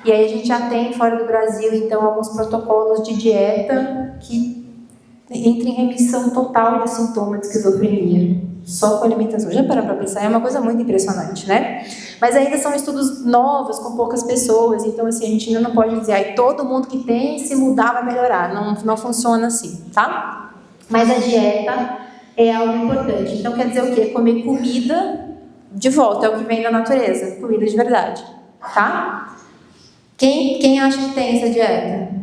E aí a gente já tem fora do Brasil, então, alguns protocolos de dieta que entra em remissão total de sintomas de esquizofrenia, só com alimentação. Já parar para pensar, é uma coisa muito impressionante, né? Mas ainda são estudos novos, com poucas pessoas, então assim, a gente ainda não pode dizer, todo mundo que tem, se mudar vai melhorar, não funciona assim, tá? Mas a dieta é algo importante, então quer dizer o quê? Comer comida de volta, é o que vem da natureza, comida de verdade, tá? Quem acha que tem essa dieta?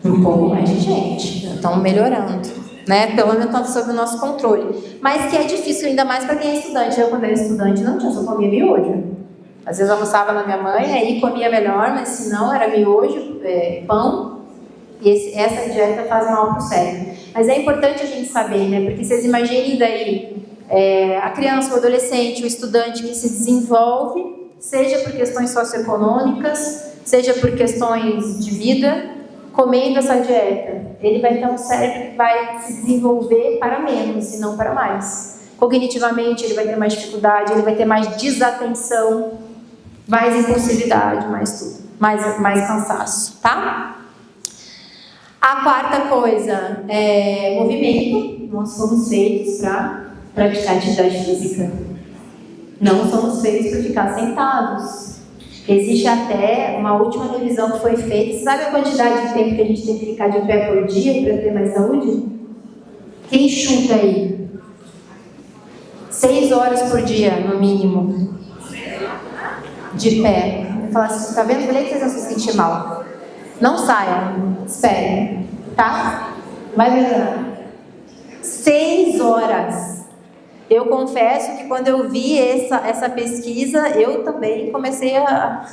Um pouco mais de gente, estão melhorando, né? Pelo menos estão sob o nosso controle. Mas que é difícil, ainda mais para quem é estudante. Eu, quando era estudante, não tinha, só comia miojo. Às vezes eu almoçava na minha mãe, aí comia melhor, mas se não, era miojo, pão. E essa dieta faz mal para o cérebro. Mas é importante a gente saber, né? Porque vocês imaginem daí a criança, o adolescente, o estudante que se desenvolve, seja por questões socioeconômicas, seja por questões de vida, comendo essa dieta, ele vai ter um cérebro que vai se desenvolver para menos e não para mais. Cognitivamente, ele vai ter mais dificuldade, ele vai ter mais desatenção, mais impulsividade, mais tudo, mais cansaço, tá? A quarta coisa é movimento. Nós fomos feitos para praticar atividade física. Não somos feitos para ficar sentados. Existe até uma última revisão que foi feita. Sabe a quantidade de tempo que a gente tem que ficar de pé por dia para ter mais saúde? Quem chuta aí? 6 horas por dia, no mínimo. De pé. Eu falo assim, tá vendo? Eu falei que vocês vão se sentir mal. Não saiam, esperem, tá? Vai melhorar. 6 horas. Eu confesso que quando eu vi essa pesquisa, eu também comecei a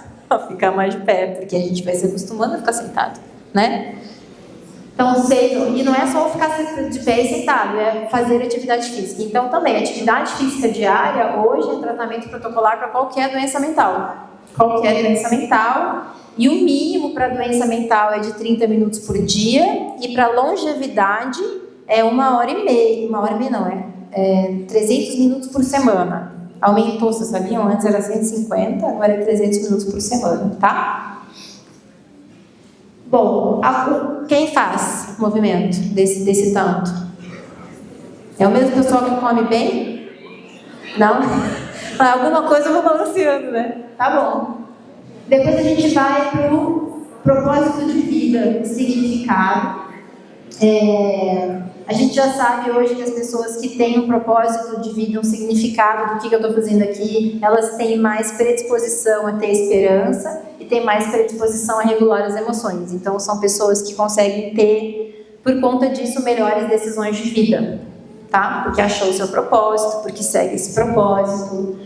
ficar mais de pé, porque a gente vai se acostumando a ficar sentado, né? Então, e não é só ficar de pé e sentado, é fazer atividade física. Então, também, atividade física diária, hoje é tratamento protocolar para qualquer doença mental. Qualquer doença mental. E o mínimo para doença mental é de 30 minutos por dia. E para longevidade é 1h30. 1h30 não, é 300 minutos por semana. Aumentou, vocês sabiam? Antes era 150, agora é 300 minutos por semana, tá? Bom, quem faz movimento desse tanto? É o mesmo pessoal que come bem? Não? Alguma coisa eu vou balanceando, né? Tá bom. Depois a gente vai para o propósito de vida, significado. A gente já sabe hoje que as pessoas que têm um propósito de vida, um significado do que eu estou fazendo aqui, elas têm mais predisposição a ter esperança e têm mais predisposição a regular as emoções. Então, são pessoas que conseguem ter, por conta disso, melhores decisões de vida, tá? Porque achou o seu propósito, porque segue esse propósito.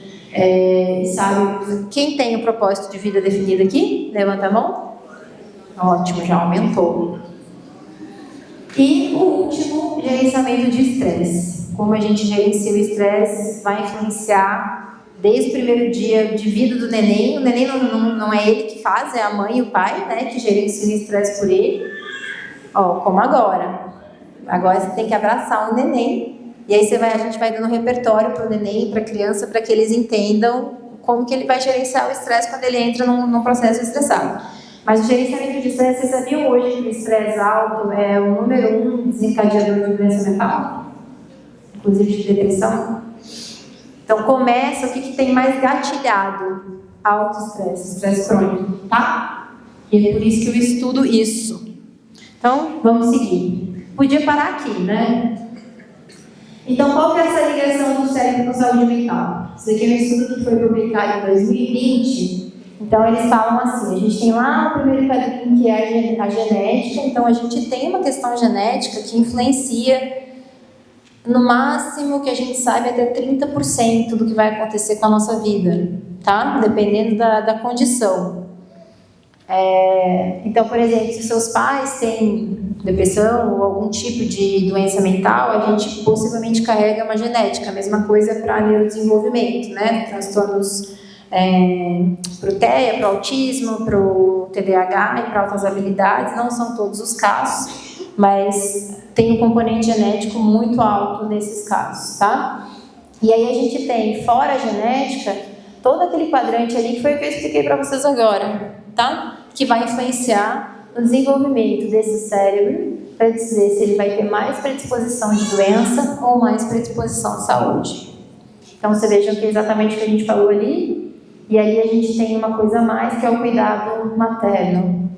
Sabe, quem tem o propósito de vida definido aqui? Levanta a mão. Ótimo, já aumentou. E o último, gerenciamento de estresse. Como a gente gerencia o estresse vai influenciar desde o primeiro dia de vida do neném. O neném não é ele que faz, é a mãe e o pai, né, que gerenciam o estresse por ele. Como agora. Agora você tem que abraçar o neném. E aí a gente vai dando repertório para o neném e para a criança para que eles entendam como que ele vai gerenciar o estresse quando ele entra num processo estressado. Mas o gerenciamento de estresse, vocês sabiam hoje que o estresse alto é o número 1 desencadeador de doença mental? Inclusive de depressão. Então começa o que tem mais gatilhado? Alto estresse crônico, tá? E é por isso que eu estudo isso. Então, vamos seguir. Podia parar aqui, né? Então, qual que é essa ligação do cérebro com a saúde mental? Isso aqui é um estudo que foi publicado em 2020. Então, eles falam assim, a gente tem lá o primeiro quadrinho que é a genética. Então, a gente tem uma questão genética que influencia, no máximo que a gente sabe, até 30% do que vai acontecer com a nossa vida, tá? Dependendo da condição. Então, por exemplo, se seus pais têm depressão ou algum tipo de doença mental, a gente possivelmente carrega uma genética. A mesma coisa para neurodesenvolvimento, né? Transtornos para o TEA, para o autismo, para o TDAH e para altas habilidades. Não são todos os casos, mas tem um componente genético muito alto nesses casos, tá? E aí a gente tem, fora a genética, todo aquele quadrante ali que foi o que eu expliquei para vocês agora, tá? Que vai influenciar no desenvolvimento desse cérebro para dizer se ele vai ter mais predisposição de doença ou mais predisposição de saúde. Então, você veja que é exatamente o que a gente falou ali. E aí a gente tem uma coisa a mais, que é o cuidado materno,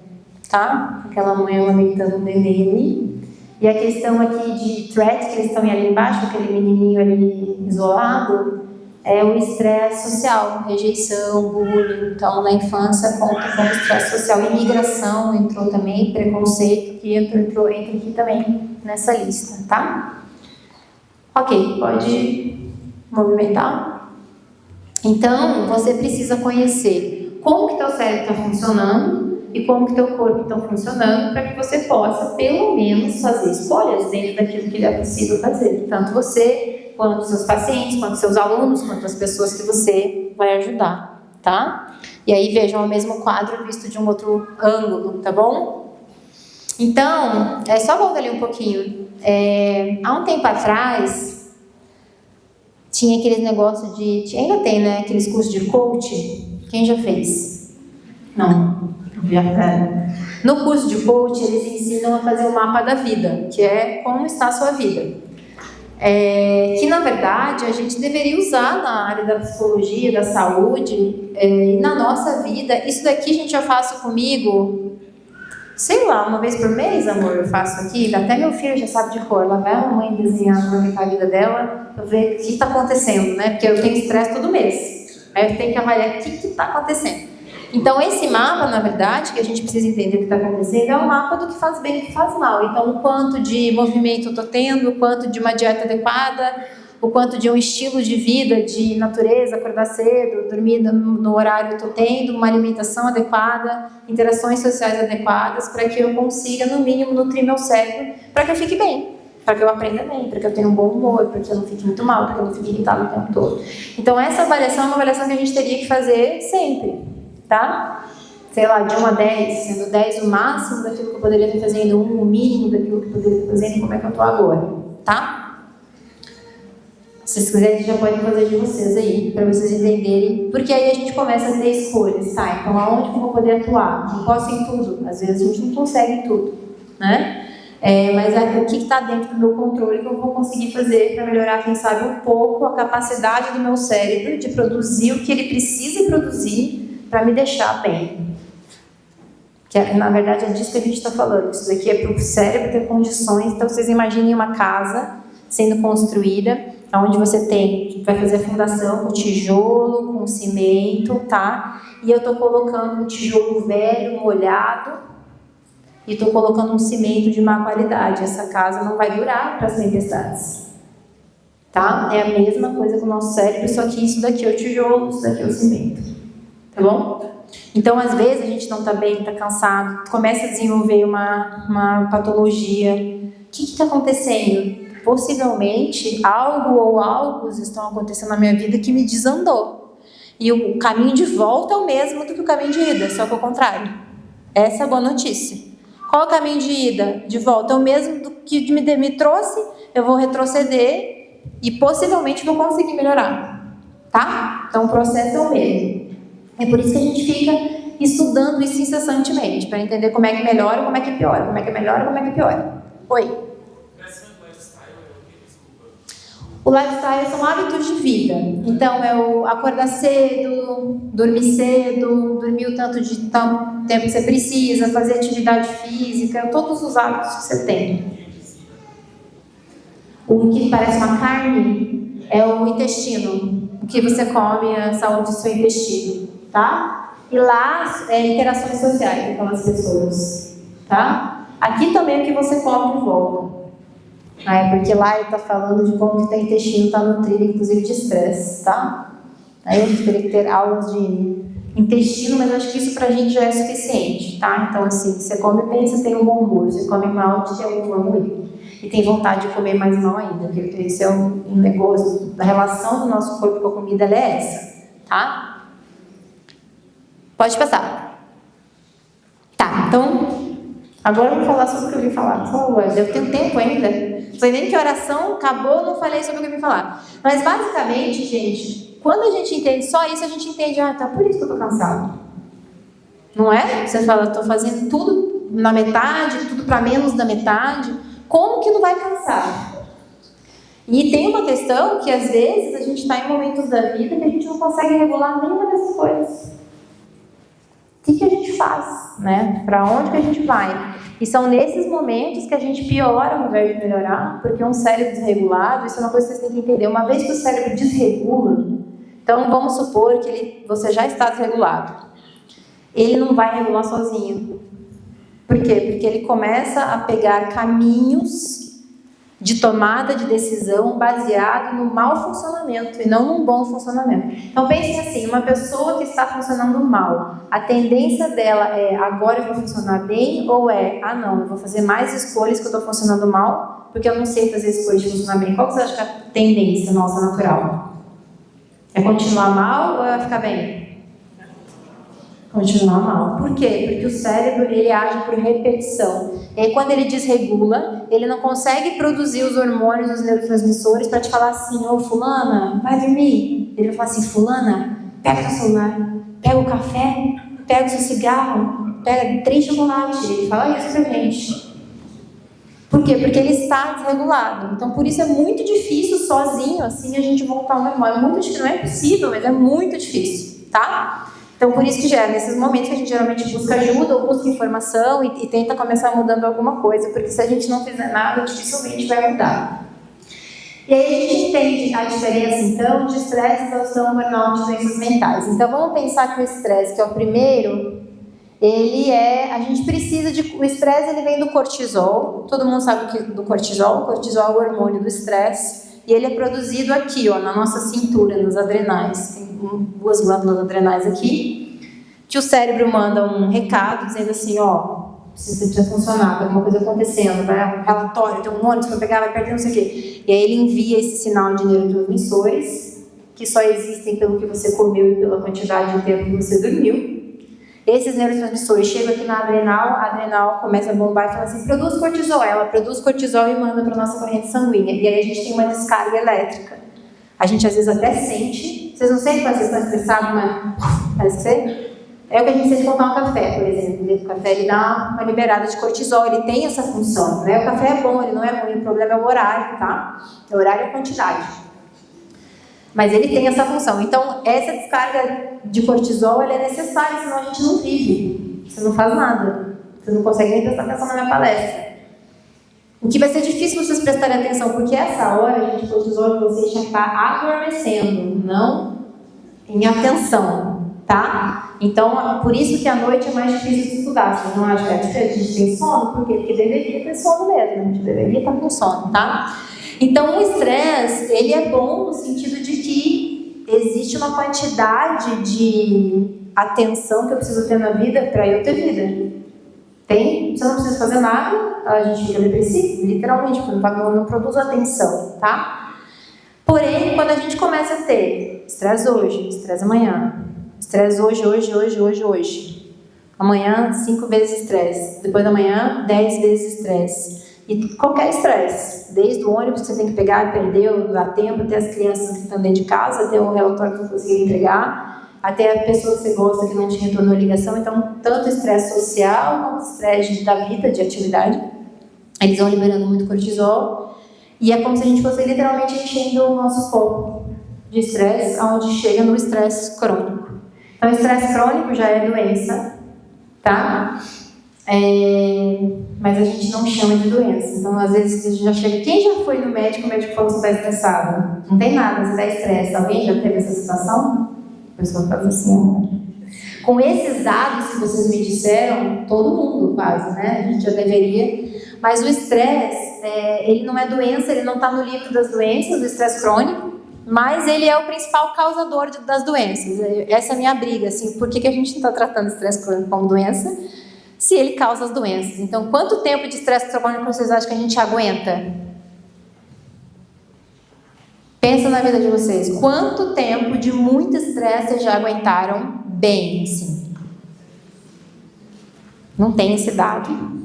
tá? Aquela mãe amamentando o neném ali. E a questão aqui de threat, que eles estão ali embaixo, aquele menininho ali isolado, é o estresse social, rejeição, bullying. Então, na infância, conta como estresse social. Imigração entrou também, preconceito, que entra aqui também nessa lista, tá? Ok, pode movimentar. Então, você precisa conhecer como que teu cérebro está funcionando e como que teu corpo está funcionando para que você possa, pelo menos, fazer escolhas dentro daquilo que é possível fazer. Tanto você, quanto seus pacientes, quanto seus alunos, quanto as pessoas que você vai ajudar, tá? E aí vejam o mesmo quadro visto de um outro ângulo, tá bom? Então, só volta ali um pouquinho. Há um tempo atrás, tinha aqueles negócios ainda tem, né? Aqueles cursos de coach. Quem já fez? Não. No curso de coach, eles ensinam a fazer o mapa da vida, que é como está a sua vida. Que na verdade a gente deveria usar na área da psicologia, da saúde, e na nossa vida. Isso daqui, gente, eu faço comigo, sei lá, uma vez por mês, amor, eu faço aqui. Até meu filho já sabe de cor. Lá vai a mãe desenhar a vida dela, pra ver o que está acontecendo, né? Porque eu tenho estresse todo mês. Aí eu tenho que avaliar o que está acontecendo. Então esse mapa, na verdade, que a gente precisa entender o que está acontecendo, é um mapa do que faz bem e o que faz mal. Então o quanto de movimento eu estou tendo, o quanto de uma dieta adequada, o quanto de um estilo de vida, de natureza, acordar cedo, dormir no horário eu estou tendo, uma alimentação adequada, interações sociais adequadas, para que eu consiga, no mínimo, nutrir meu cérebro, para que eu fique bem, para que eu aprenda bem, para que eu tenha um bom humor, para que eu não fique muito mal, para que eu não fique irritado o tempo todo. Então essa avaliação é uma avaliação que a gente teria que fazer sempre. Tá? Sei lá, de 1 a 10, sendo 10 o máximo daquilo que eu poderia estar fazendo, 1 o mínimo daquilo que eu poderia estar fazendo, como é que eu estou agora, tá? Se vocês quiserem, já podem fazer de vocês aí, para vocês entenderem, porque aí a gente começa a ter escolhas, tá? Então, aonde que eu vou poder atuar? Não posso em tudo, às vezes a gente não consegue em tudo, né? Mas o que está dentro do meu controle que eu vou conseguir fazer para melhorar, quem sabe, um pouco a capacidade do meu cérebro de produzir o que ele precisa produzir para me deixar bem. Que na verdade é disso que a gente está falando. Isso daqui é para o cérebro ter condições. Então vocês imaginem uma casa sendo construída, onde você vai fazer a fundação com tijolo, com cimento, tá? E eu estou colocando um tijolo velho, molhado, e estou colocando um cimento de má qualidade. Essa casa não vai durar para as tempestades. Tá? É a mesma coisa com o nosso cérebro, só que isso daqui é o tijolo, isso daqui é o cimento. Tá bom? Então, às vezes, a gente não tá bem, tá cansado, começa a desenvolver uma patologia. O que está acontecendo? Possivelmente, algo ou alguns estão acontecendo na minha vida que me desandou. E o caminho de volta é o mesmo do que o caminho de ida, só que ao contrário. Essa é a boa notícia. Qual é o caminho de ida? De volta é o mesmo do que me trouxe, eu vou retroceder e possivelmente vou conseguir melhorar. Tá? Então, o processo é o mesmo. É por isso que a gente fica estudando isso incessantemente, para entender como é que melhora, como é que piora, como é que melhora, como é que piora. Oi? O lifestyle são hábitos de vida. Então, é o acordar cedo, dormir o tanto de tempo que você precisa, fazer atividade física, todos os hábitos que você tem. O que parece uma carne é o intestino, o que você come, a saúde do seu intestino, tá? E lá é interações sociais com aquelas pessoas, tá? Aqui também é o que você come de volta. Porque lá ele está falando de como que o intestino está nutrido, inclusive de estresse, tá? Aí a gente teria que ter aulas de intestino, mas eu acho que isso pra gente já é suficiente, tá? Então, assim, você come bem, você tem um bom humor, você come mal, você tem um humor ruim. E tem vontade de comer mais mal ainda, porque esse é um negócio, a relação do nosso corpo com a comida, ela é essa, tá? Pode passar. Tá, então, agora eu vou falar sobre o que eu vim falar. Por favor, eu tenho tempo ainda. Não sei nem que oração acabou, não falei sobre o que eu vim falar. Mas, basicamente, gente, quando a gente entende só isso, a gente entende, tá por isso que eu tô cansado. Não é? Você fala, tô fazendo tudo na metade, tudo para menos da metade. Como que não vai cansar? E tem uma questão que, às vezes, a gente está em momentos da vida que a gente não consegue regular nenhuma dessas coisas. O que a gente faz, né? Para onde que a gente vai? E são nesses momentos que a gente piora ao invés de melhorar, porque um cérebro desregulado, isso é uma coisa que vocês têm que entender. Uma vez que o cérebro desregula, então vamos supor que você já está desregulado. Ele não vai regular sozinho. Por quê? Porque ele começa a pegar caminhos de tomada de decisão baseado no mau funcionamento e não num bom funcionamento. Então pensem assim, uma pessoa que está funcionando mal, a tendência dela é agora eu vou funcionar bem ou não, eu vou fazer mais escolhas que eu estou funcionando mal porque eu não sei fazer escolhas de funcionar bem. Qual que você acha que é a tendência nossa natural? É continuar mal ou é ficar bem? Continuar mal. Por quê? Porque o cérebro, ele age por repetição. E aí, quando ele desregula, ele não consegue produzir os hormônios, os neurotransmissores para te falar assim, fulana, vai dormir. Ele vai falar assim, fulana, pega o celular, pega o café, pega o seu cigarro, pega 3 chocolates. Ele fala isso pra gente. Por quê? Porque ele está desregulado. Então, por isso é muito difícil sozinho, assim, a gente voltar ao normal. É muito difícil, não é impossível, mas é muito difícil, tá? Então, por isso que já é nesses momentos que a gente geralmente busca ajuda ou busca informação e tenta começar mudando alguma coisa, porque se a gente não fizer nada, dificilmente vai mudar. E aí a gente entende a diferença, então, de estresse, exaustão, burnout e doenças mentais. Então, vamos pensar que o estresse, que é o primeiro, a gente precisa o estresse ele vem do cortisol, todo mundo sabe do cortisol, o cortisol é o hormônio do estresse, e ele é produzido aqui, ó, na nossa cintura, nas adrenais, tem 2 glândulas adrenais aqui, que o cérebro manda um recado dizendo assim, ó, precisa funcionar, tem alguma coisa acontecendo, vai um relatório, tem um ônibus para pegar, vai perder não sei o quê, e aí ele envia esse sinal de neurotransmissores, que só existem pelo que você comeu e pela quantidade de tempo que você dormiu. Esses neurotransmissores chegam aqui na adrenal, a adrenal começa a bombar e fala assim, produz cortisol. Ela produz cortisol e manda para a nossa corrente sanguínea. E aí a gente tem uma descarga elétrica. A gente às vezes até sente. Vocês não sentem quando vocês estão estressados, mas parece que você... É o que a gente sente quando tomar um café, por exemplo. O café ele dá uma liberada de cortisol, ele tem essa função. Né? O café é bom, ele não é ruim, o problema é o horário, tá? O horário é a quantidade. Mas ele tem essa função. Então, essa descarga de cortisol ela é necessária, senão a gente não vive. Você não faz nada. Você não consegue nem prestar atenção na minha palestra. O que vai ser difícil vocês prestarem atenção, porque essa hora, gente, o cortisol de vocês já está adormecendo, não em atenção, tá? Então, por isso que a noite é mais difícil de estudar. Vocês não acham que é diferente? A gente tem sono? Por quê? Porque deveria ter sono mesmo. A gente deveria estar com sono, tá? Então, o estresse, ele é bom no sentido de que existe uma quantidade de atenção que eu preciso ter na vida para eu ter vida. Tem? Você não precisa fazer nada, a gente fica depressivo, literalmente, porque não produz atenção, tá? Porém, quando a gente começa a ter estresse hoje, estresse amanhã, estresse hoje. Amanhã, 5 vezes estresse. Depois da manhã, 10 vezes estresse. E qualquer estresse, desde o ônibus que você tem que pegar e perdeu, dá tempo, até as crianças que estão dentro de casa, até o relatório que não conseguiu entregar, até a pessoa que você gosta que não te retornou a ligação. Então, tanto estresse social quanto estresse da vida, de atividade, eles vão liberando muito cortisol. E é como se a gente fosse literalmente enchendo o nosso corpo de estresse, onde chega no estresse crônico. Então, o estresse crônico já é doença, tá? Mas a gente não chama de doença. Então, às vezes, a gente já chega... Quem já foi no médico, o médico falou que você está estressado? Não tem nada, você está estresse. Alguém já teve essa situação? A pessoa faz assim... Com esses dados que vocês me disseram, todo mundo quase, né? A gente já deveria... Mas o estresse, ele não é doença, ele não está no livro das doenças, o estresse crônico, mas ele é o principal causador das doenças. Essa é a minha briga, assim, por que a gente não está tratando o estresse crônico como doença, se ele causa as doenças? Então, quanto tempo de estresse crônico vocês acham que a gente aguenta? Pensa na vida de vocês. Quanto tempo de muito estresse vocês já aguentaram bem, assim? Não tem esse dado.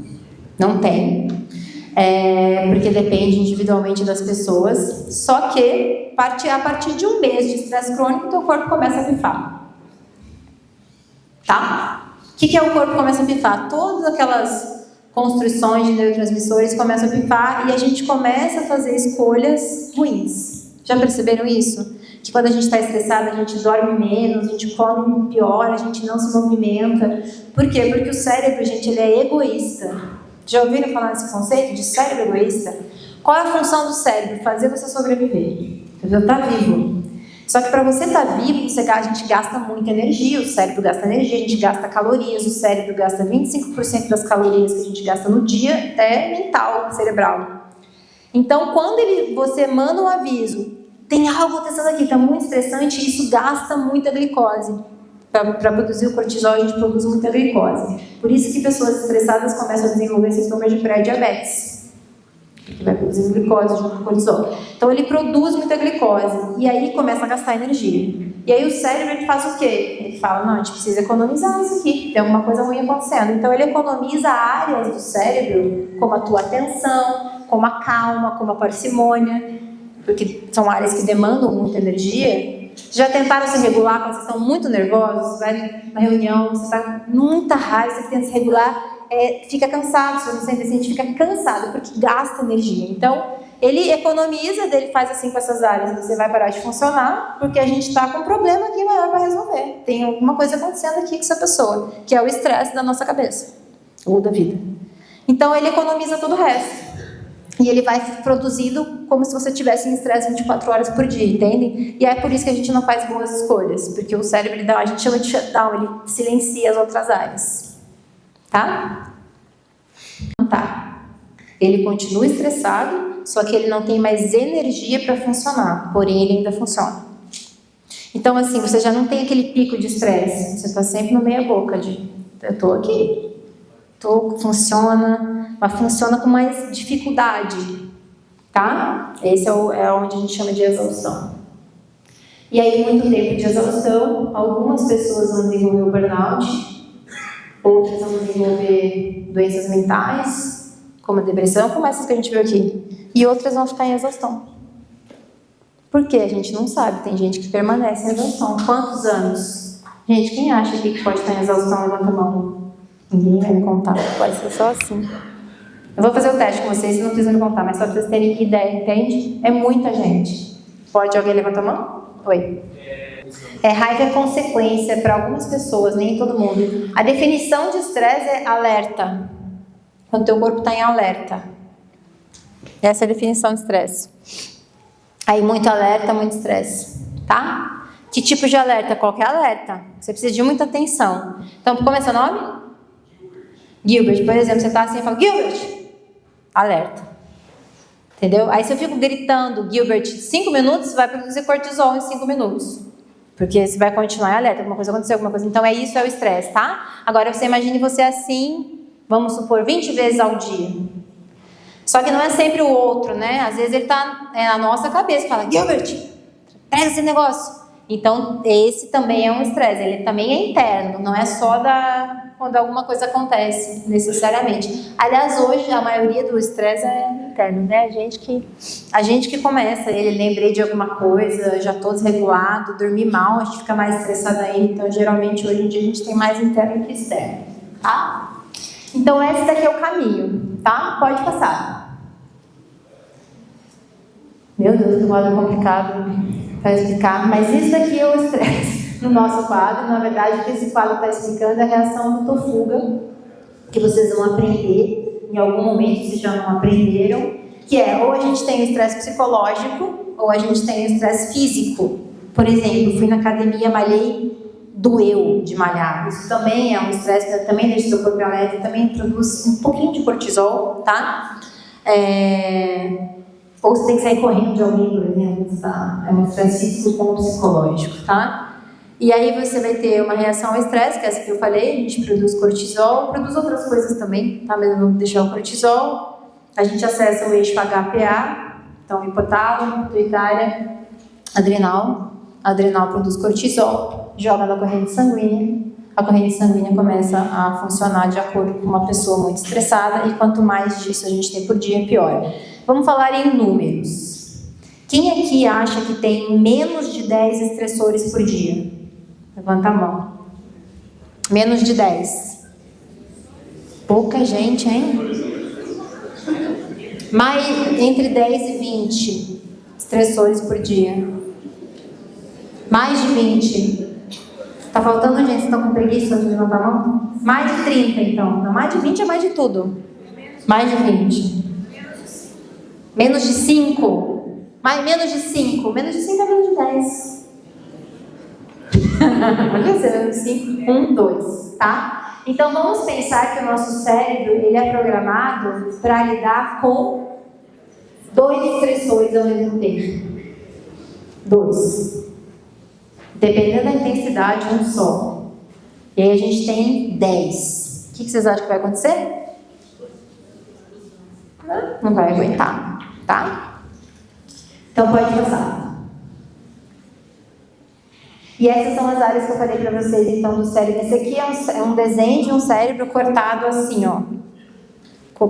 Não tem. Porque depende individualmente das pessoas. Só que, a partir de 1 mês de estresse crônico, o teu corpo começa a pifar. Tá? O que é o corpo começa a pifar? Todas aquelas construções de neurotransmissores começam a pifar e a gente começa a fazer escolhas ruins. Já perceberam isso? Que quando a gente está estressado, a gente dorme menos, a gente come pior, a gente não se movimenta. Por quê? Porque o cérebro, gente, ele é egoísta. Já ouviram falar desse conceito de cérebro egoísta? Qual é a função do cérebro? Fazer você sobreviver. Você está vivo. Só que para você estar vivo, a gente gasta muita energia, o cérebro gasta energia, a gente gasta calorias, o cérebro gasta 25% das calorias que a gente gasta no dia, é mental, cerebral. Então, quando você manda um aviso, tem algo acontecendo aqui, está muito estressante, isso gasta muita glicose. Para produzir o cortisol, a gente produz muita glicose. Por isso que pessoas estressadas começam a desenvolver sintomas de pré-diabetes. Porque vai produzir glicose junto com o cortisol. Então, ele produz muita glicose. E aí, começa a gastar energia. E aí, o cérebro, ele faz o quê? Ele fala, não, a gente precisa economizar isso aqui. Tem alguma coisa ruim acontecendo. Então, ele economiza áreas do cérebro, como a tua atenção, como a calma, como a parcimônia. Porque são áreas que demandam muita energia. Já tentaram se regular quando vocês estão muito nervosos? Você vai na reunião, você está com muita raiva, você tenta se regular, fica cansado, se você não sente assim, fica cansado, porque gasta energia. Então, ele economiza, ele faz assim com essas áreas, você vai parar de funcionar, porque a gente está com um problema aqui maior para resolver. Tem alguma coisa acontecendo aqui com essa pessoa, que é o estresse da nossa cabeça, ou da vida. Então, ele economiza todo o resto. E ele vai produzindo como se você tivesse em estresse 24 horas por dia, entendem? E é por isso que a gente não faz boas escolhas, porque o cérebro, a gente chama de shutdown, ele silencia as outras áreas. Tá? Tá. Ele continua estressado, só que ele não tem mais energia para funcionar, porém ele ainda funciona. Então, assim, você já não tem aquele pico de estresse, você está sempre no meia boca de, eu estou aqui. Funciona, mas funciona com mais dificuldade, tá? Esse é onde a gente chama de exaustão. E aí, muito tempo de exaustão, algumas pessoas vão desenvolver o burnout, outras vão desenvolver doenças mentais, como a depressão, como essas que a gente viu aqui, e outras vão ficar em exaustão. Por quê? A gente não sabe, tem gente que permanece em exaustão. Quantos anos? Gente, quem acha aqui que pode estar em exaustão, levanta a mão. Ninguém vai me contar, pode ser só assim. Eu vou fazer o teste com vocês, não precisa me contar, mas só para vocês terem ideia, entende? É muita gente. Pode alguém levantar a mão? Oi. Raiva é consequência para algumas pessoas, nem todo mundo. A definição de estresse é alerta. Quando o teu corpo está em alerta. Essa é a definição de estresse. Aí muito alerta, muito estresse, tá? Que tipo de alerta? Qualquer alerta. Você precisa de muita atenção. Então, como é seu nome? Gilbert, por exemplo, você está assim e fala, Gilbert, alerta. Entendeu? Aí se eu fico gritando, Gilbert, 5 minutos, você vai produzir cortisol em 5 minutos. Porque você vai continuar em alerta, alguma coisa aconteceu, alguma coisa. Então isso é o estresse, tá? Agora você imagine você assim, vamos supor, 20 vezes ao dia. Só que não é sempre o outro, né? Às vezes ele está na nossa cabeça, fala, Gilbert, pega esse negócio. Então, esse também é um estresse, ele também é interno, não é só quando alguma coisa acontece, necessariamente. Aliás, hoje, a maioria do estresse é interno, né? A gente que começa, lembrei de alguma coisa, já estou desregulado, dormi mal, a gente fica mais estressado ainda, então, geralmente, hoje em dia, a gente tem mais interno que externo, tá? Então, esse daqui é o caminho, tá? Pode passar. Meu Deus, que quadro complicado para explicar, mas isso daqui é o estresse no nosso quadro. Na verdade, o que esse quadro está explicando é a reação luto-fuga, que vocês vão aprender em algum momento, se já não aprenderam, que é ou a gente tem o estresse psicológico, ou a gente tem o estresse físico. Por exemplo, fui na academia, malhei, doeu de malhar. Isso também é um estresse, também deixa o seu corpo alerta, também produz um pouquinho de cortisol, tá? Ou você tem que sair correndo de alguém, por exemplo, tá? É um estresse físico com psicológico, tá? E aí você vai ter uma reação ao estresse, que é essa que eu falei, a gente produz cortisol, produz outras coisas também, tá? Mas eu vou deixar o cortisol, a gente acessa o eixo HPA, então hipotálamo, pituitária, adrenal. A adrenal produz cortisol, joga na corrente sanguínea, a corrente sanguínea começa a funcionar de acordo com uma pessoa muito estressada, e quanto mais disso a gente tem por dia, pior. Vamos falar em números. Quem aqui acha que tem menos de 10 estressores por dia? Levanta a mão. Menos de 10. Pouca gente, hein? Mais entre 10 e 20 estressores por dia. Mais de 20. Tá faltando gente? Vocês estão com preguiça de levantar a mão? Mais de 30, então. Não, mais de 20 é mais de tudo. Mais de 20. Menos de 5? Menos de 5. Menos de 5 é menos de 10. Olha você, menos de 5. 1, 2, tá? Então vamos pensar que o nosso cérebro ele é programado para lidar com 2 estressores ao mesmo tempo. 2. Dependendo da intensidade, um só. E aí a gente tem 10. O que vocês acham que vai acontecer? Não vai aguentar, tá? Então pode passar. E essas são as áreas que eu falei para vocês, então, do cérebro. Esse aqui é um desenho de um cérebro cortado assim, ó.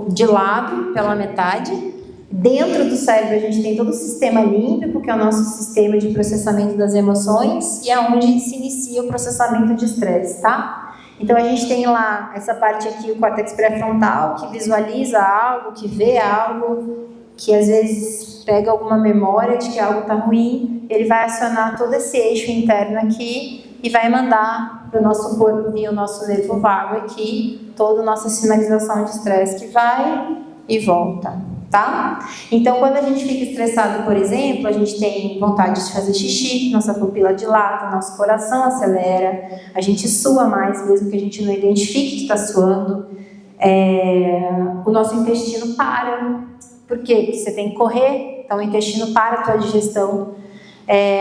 De lado, pela metade. Dentro do cérebro a gente tem todo o sistema límbico, que é o nosso sistema de processamento das emoções, e é onde se inicia o processamento de estresse, tá? Então a gente tem lá essa parte aqui, o córtex pré-frontal, que visualiza algo, que vê algo, que às vezes pega alguma memória de que algo está ruim, ele vai acionar todo esse eixo interno aqui e vai mandar para o nosso corpo via o nosso nervo vago aqui, toda a nossa sinalização de estresse que vai e volta, tá? Então, quando a gente fica estressado, por exemplo, a gente tem vontade de fazer xixi, nossa pupila dilata, nosso coração acelera, a gente sua mais, mesmo que a gente não identifique que está suando, o nosso intestino para. Por quê? Porque você tem que correr, então o intestino para a tua digestão,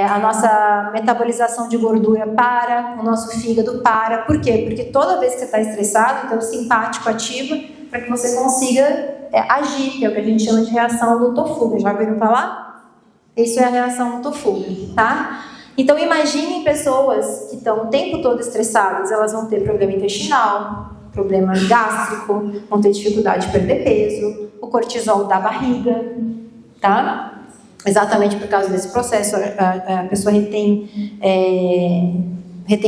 a nossa metabolização de gordura para, o nosso fígado para. Por quê? Porque toda vez que você está estressado, então o simpático ativa para que você consiga agir, que é o que a gente chama de reação luto-fuga. Já ouviram falar? Isso é a reação luto-fuga, tá? Então imaginem pessoas que estão o tempo todo estressadas, elas vão ter problema intestinal, problema gástrico, vão ter dificuldade de perder peso, o cortisol da barriga, tá? Exatamente por causa desse processo, a pessoa retém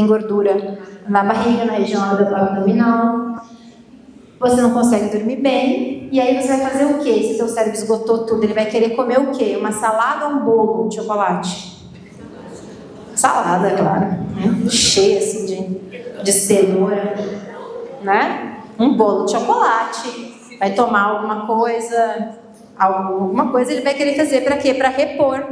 gordura na barriga, na região abdominal. Você não consegue dormir bem, e aí você vai fazer o quê? Se seu cérebro esgotou tudo, ele vai querer comer o quê? Uma salada ou um bolo de chocolate? Salada, claro, né? Cheia assim de cenoura, né? Um bolo de chocolate, vai tomar alguma coisa ele vai querer fazer para quê? Para repor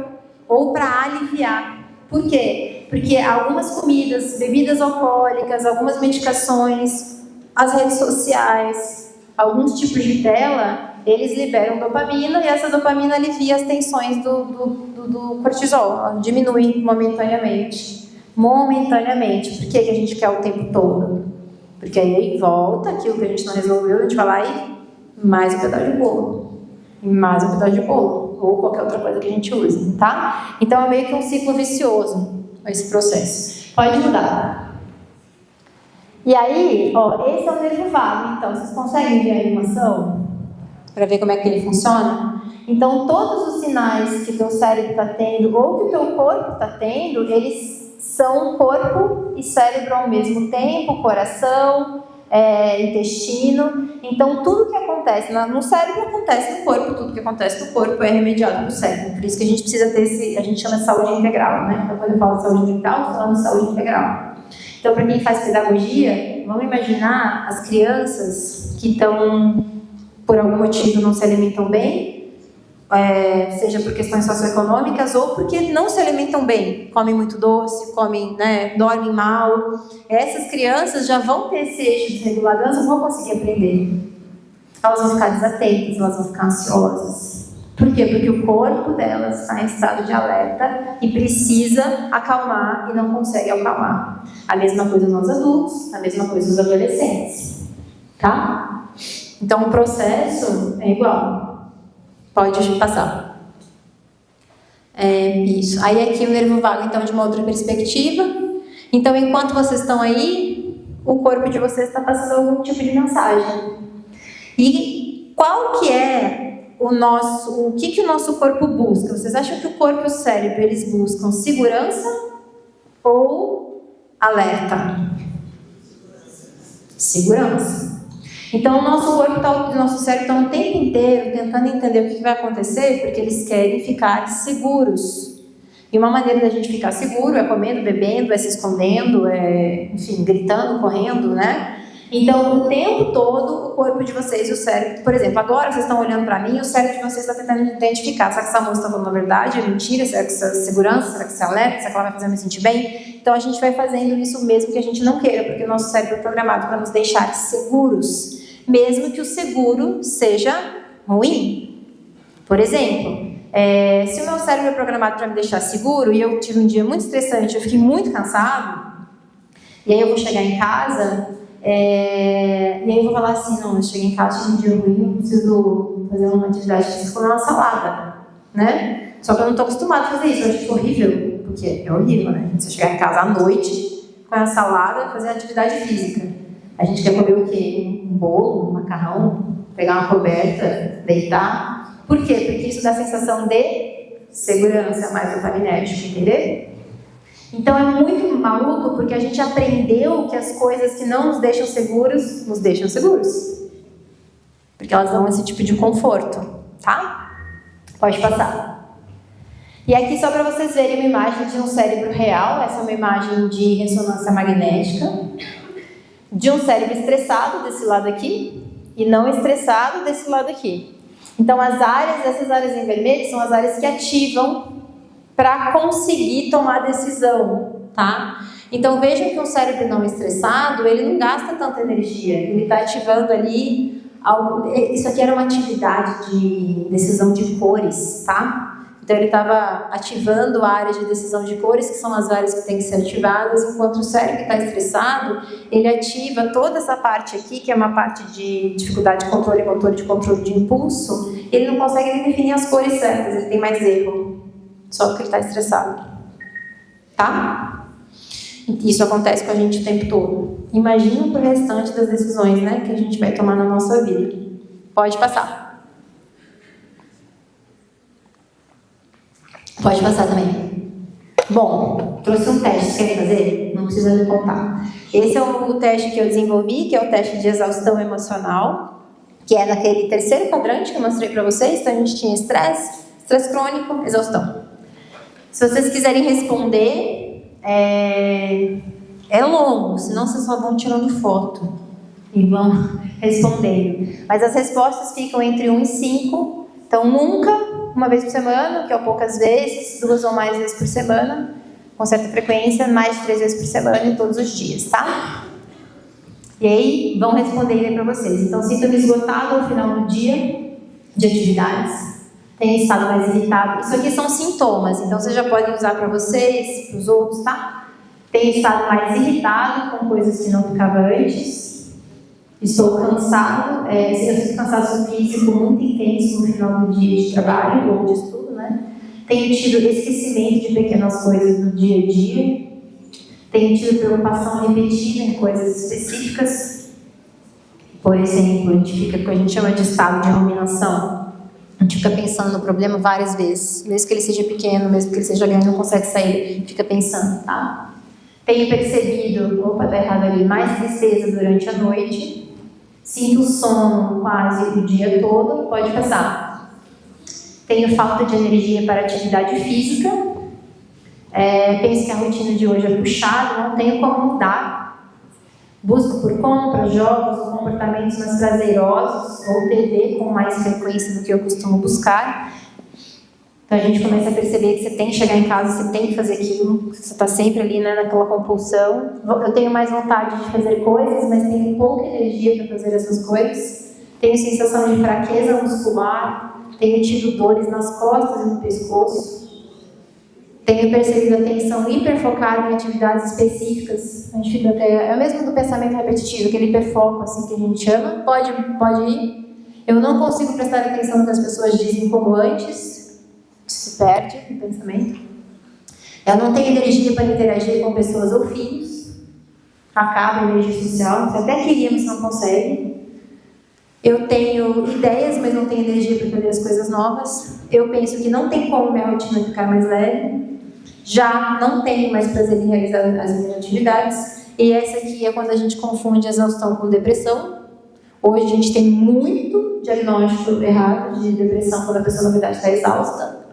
ou para aliviar. Por quê? Porque algumas comidas, bebidas alcoólicas, algumas medicações, as redes sociais, alguns tipos de tela, eles liberam dopamina e essa dopamina alivia as tensões do cortisol, ela diminui momentaneamente. Por que a gente quer o tempo todo? Porque aí volta aquilo que a gente não resolveu, a gente vai lá e mais um pedaço de bolo. Mais um pedaço de bolo, ou qualquer outra coisa que a gente use, tá? Então é meio que um ciclo vicioso esse processo. Pode mudar. E aí, esse é o nervo vago. Então, vocês conseguem ver a animação? Para ver como é que ele funciona? Então, todos os sinais que o teu cérebro está tendo, ou que o teu corpo está tendo, eles são corpo e cérebro ao mesmo tempo, coração, intestino. Então tudo que acontece no cérebro acontece no corpo, tudo que acontece no corpo é remediado no cérebro. Por isso que a gente precisa ter a gente chama de saúde integral, né? Então quando eu falo de saúde integral, eu estou falando de saúde integral. Então para quem faz pedagogia, vamos imaginar as crianças que estão, por algum motivo, não se alimentam bem, seja por questões socioeconômicas ou porque não se alimentam bem, comem muito doce, dormem mal. Essas crianças já vão ter esse eixo desregulado, elas não vão conseguir aprender. Elas vão ficar desatentas, elas vão ficar ansiosas. Por quê? Porque o corpo delas está em estado de alerta e precisa acalmar e não consegue acalmar. A mesma coisa nos adultos, a mesma coisa nos adolescentes. Tá? Então o processo é igual. Pode passar. Isso. Aí aqui o nervo vago, então, de uma outra perspectiva. Então, enquanto vocês estão aí, o corpo de vocês está passando algum tipo de mensagem. E qual que é o que o nosso corpo busca? Vocês acham que o corpo e o cérebro, eles buscam segurança ou alerta? Segurança. Então, o nosso corpo, o nosso cérebro está o tempo inteiro tentando entender o que vai acontecer, porque eles querem ficar seguros. E uma maneira da gente ficar seguro é comendo, bebendo, se escondendo, enfim, gritando, correndo, né? Então, o tempo todo, o corpo de vocês e o cérebro... Por exemplo, agora vocês estão olhando para mim e o cérebro de vocês está tentando identificar. Será que essa moça está falando a verdade? É mentira? Será que isso é segurança? Será que isso é alerta? Será que ela vai fazer eu me sentir bem? Então, a gente vai fazendo isso mesmo que a gente não queira, porque o nosso cérebro é programado para nos deixar seguros. Mesmo que o seguro seja ruim. Por exemplo, se o meu cérebro é programado para me deixar seguro e eu tive um dia muito estressante, eu fiquei muito cansado, e aí eu vou chegar em casa, e aí eu vou falar assim, não, eu cheguei em casa, tive um dia ruim, eu preciso fazer uma atividade física, comer uma salada, né? Só que eu não estou acostumada a fazer isso, eu acho horrível, porque é horrível, né? Você chegar em casa à noite, com a salada, fazer atividade física. A gente quer comer o quê? Um bolo, um macarrão, pegar uma coberta, deitar. Por quê? Porque isso dá sensação de segurança, mais dopaminérgico, entendeu? Então é muito maluco porque a gente aprendeu que as coisas que não nos deixam seguros, nos deixam seguros. Porque elas dão esse tipo de conforto, tá? Pode passar. E aqui só para vocês verem uma imagem de um cérebro real, essa é uma imagem de ressonância magnética, de um cérebro estressado desse lado aqui e não estressado desse lado aqui. Então essas áreas em vermelho são as áreas que ativam para conseguir tomar decisão, tá? Então vejam que um cérebro não estressado, ele não gasta tanta energia, ele está ativando ali algo. Isso aqui era uma atividade de decisão de cores, tá? Então ele estava ativando a área de decisão de cores, que são as áreas que têm que ser ativadas, enquanto o cérebro está estressado, ele ativa toda essa parte aqui, que é uma parte de dificuldade de controle motor, de controle de impulso, ele não consegue nem definir as cores certas, ele tem mais erro, só porque ele está estressado, tá? Isso acontece com a gente o tempo todo. Imagina pro restante das decisões, né, que a gente vai tomar na nossa vida. Pode passar. Pode passar também. Bom, trouxe um teste, querem fazer? Não precisa me contar. Esse é o teste que eu desenvolvi, que é o teste de exaustão emocional, que é naquele terceiro quadrante que eu mostrei para vocês. Então a gente tinha estresse crônico, exaustão. Se vocês quiserem responder, é longo, senão vocês só vão tirando foto e vão respondendo. Mas as respostas ficam entre 1 e 5. Então nunca, uma vez por semana, que é poucas vezes, 2 ou mais vezes por semana, com certa frequência, mais de 3 vezes por semana e todos os dias, tá? E aí, vão responder aí para vocês. Então, sinto-me esgotado ao final do dia de atividades, tenho estado mais irritado. Isso aqui são sintomas, então vocês já podem usar para vocês, para os outros, tá? Tenho estado mais irritado com coisas que não ficava antes. Estou cansado, eu sinto cansaço físico muito intenso no final do dia de trabalho ou de estudo, né? Tenho tido esquecimento de pequenas coisas do dia a dia. Tenho tido preocupação repetida em coisas específicas. Por exemplo, a gente chama de estado de ruminação. A gente fica pensando no problema várias vezes, mesmo que ele seja pequeno, mesmo que ele seja grande, não consegue sair, fica pensando, tá? Tenho percebido, tá errado ali, mais tristeza durante a noite. Sinto sono quase o dia todo, pode passar. Tenho falta de energia para atividade física. Penso que a rotina de hoje é puxada, não tenho como mudar. Busco por compras, jogos ou comportamentos mais prazerosos, ou TV com mais frequência do que eu costumo buscar. Então a gente começa a perceber que você tem que chegar em casa, você tem que fazer aquilo, você está sempre ali, né, naquela compulsão. Eu tenho mais vontade de fazer coisas, mas tenho pouca energia para fazer essas coisas. Tenho sensação de fraqueza muscular, tenho tido dores nas costas e no pescoço. Tenho percebido atenção hiperfocada em atividades específicas. A gente fica até, é o mesmo do pensamento repetitivo, aquele hiperfoco assim que a gente chama. Pode ir. Eu não consigo prestar atenção no que as pessoas dizem como antes. Se perde no pensamento. Eu não tenho energia para interagir com pessoas ou filhos. Acaba a energia social. Você até queria, mas não consegue. Eu tenho ideias, mas não tenho energia para fazer as coisas novas. Eu penso que não tem como minha rotina ficar mais leve. Já não tenho mais prazer em realizar as minhas atividades. E essa aqui é quando a gente confunde exaustão com depressão. Hoje a gente tem muito diagnóstico errado de depressão quando a pessoa na verdade está exausta.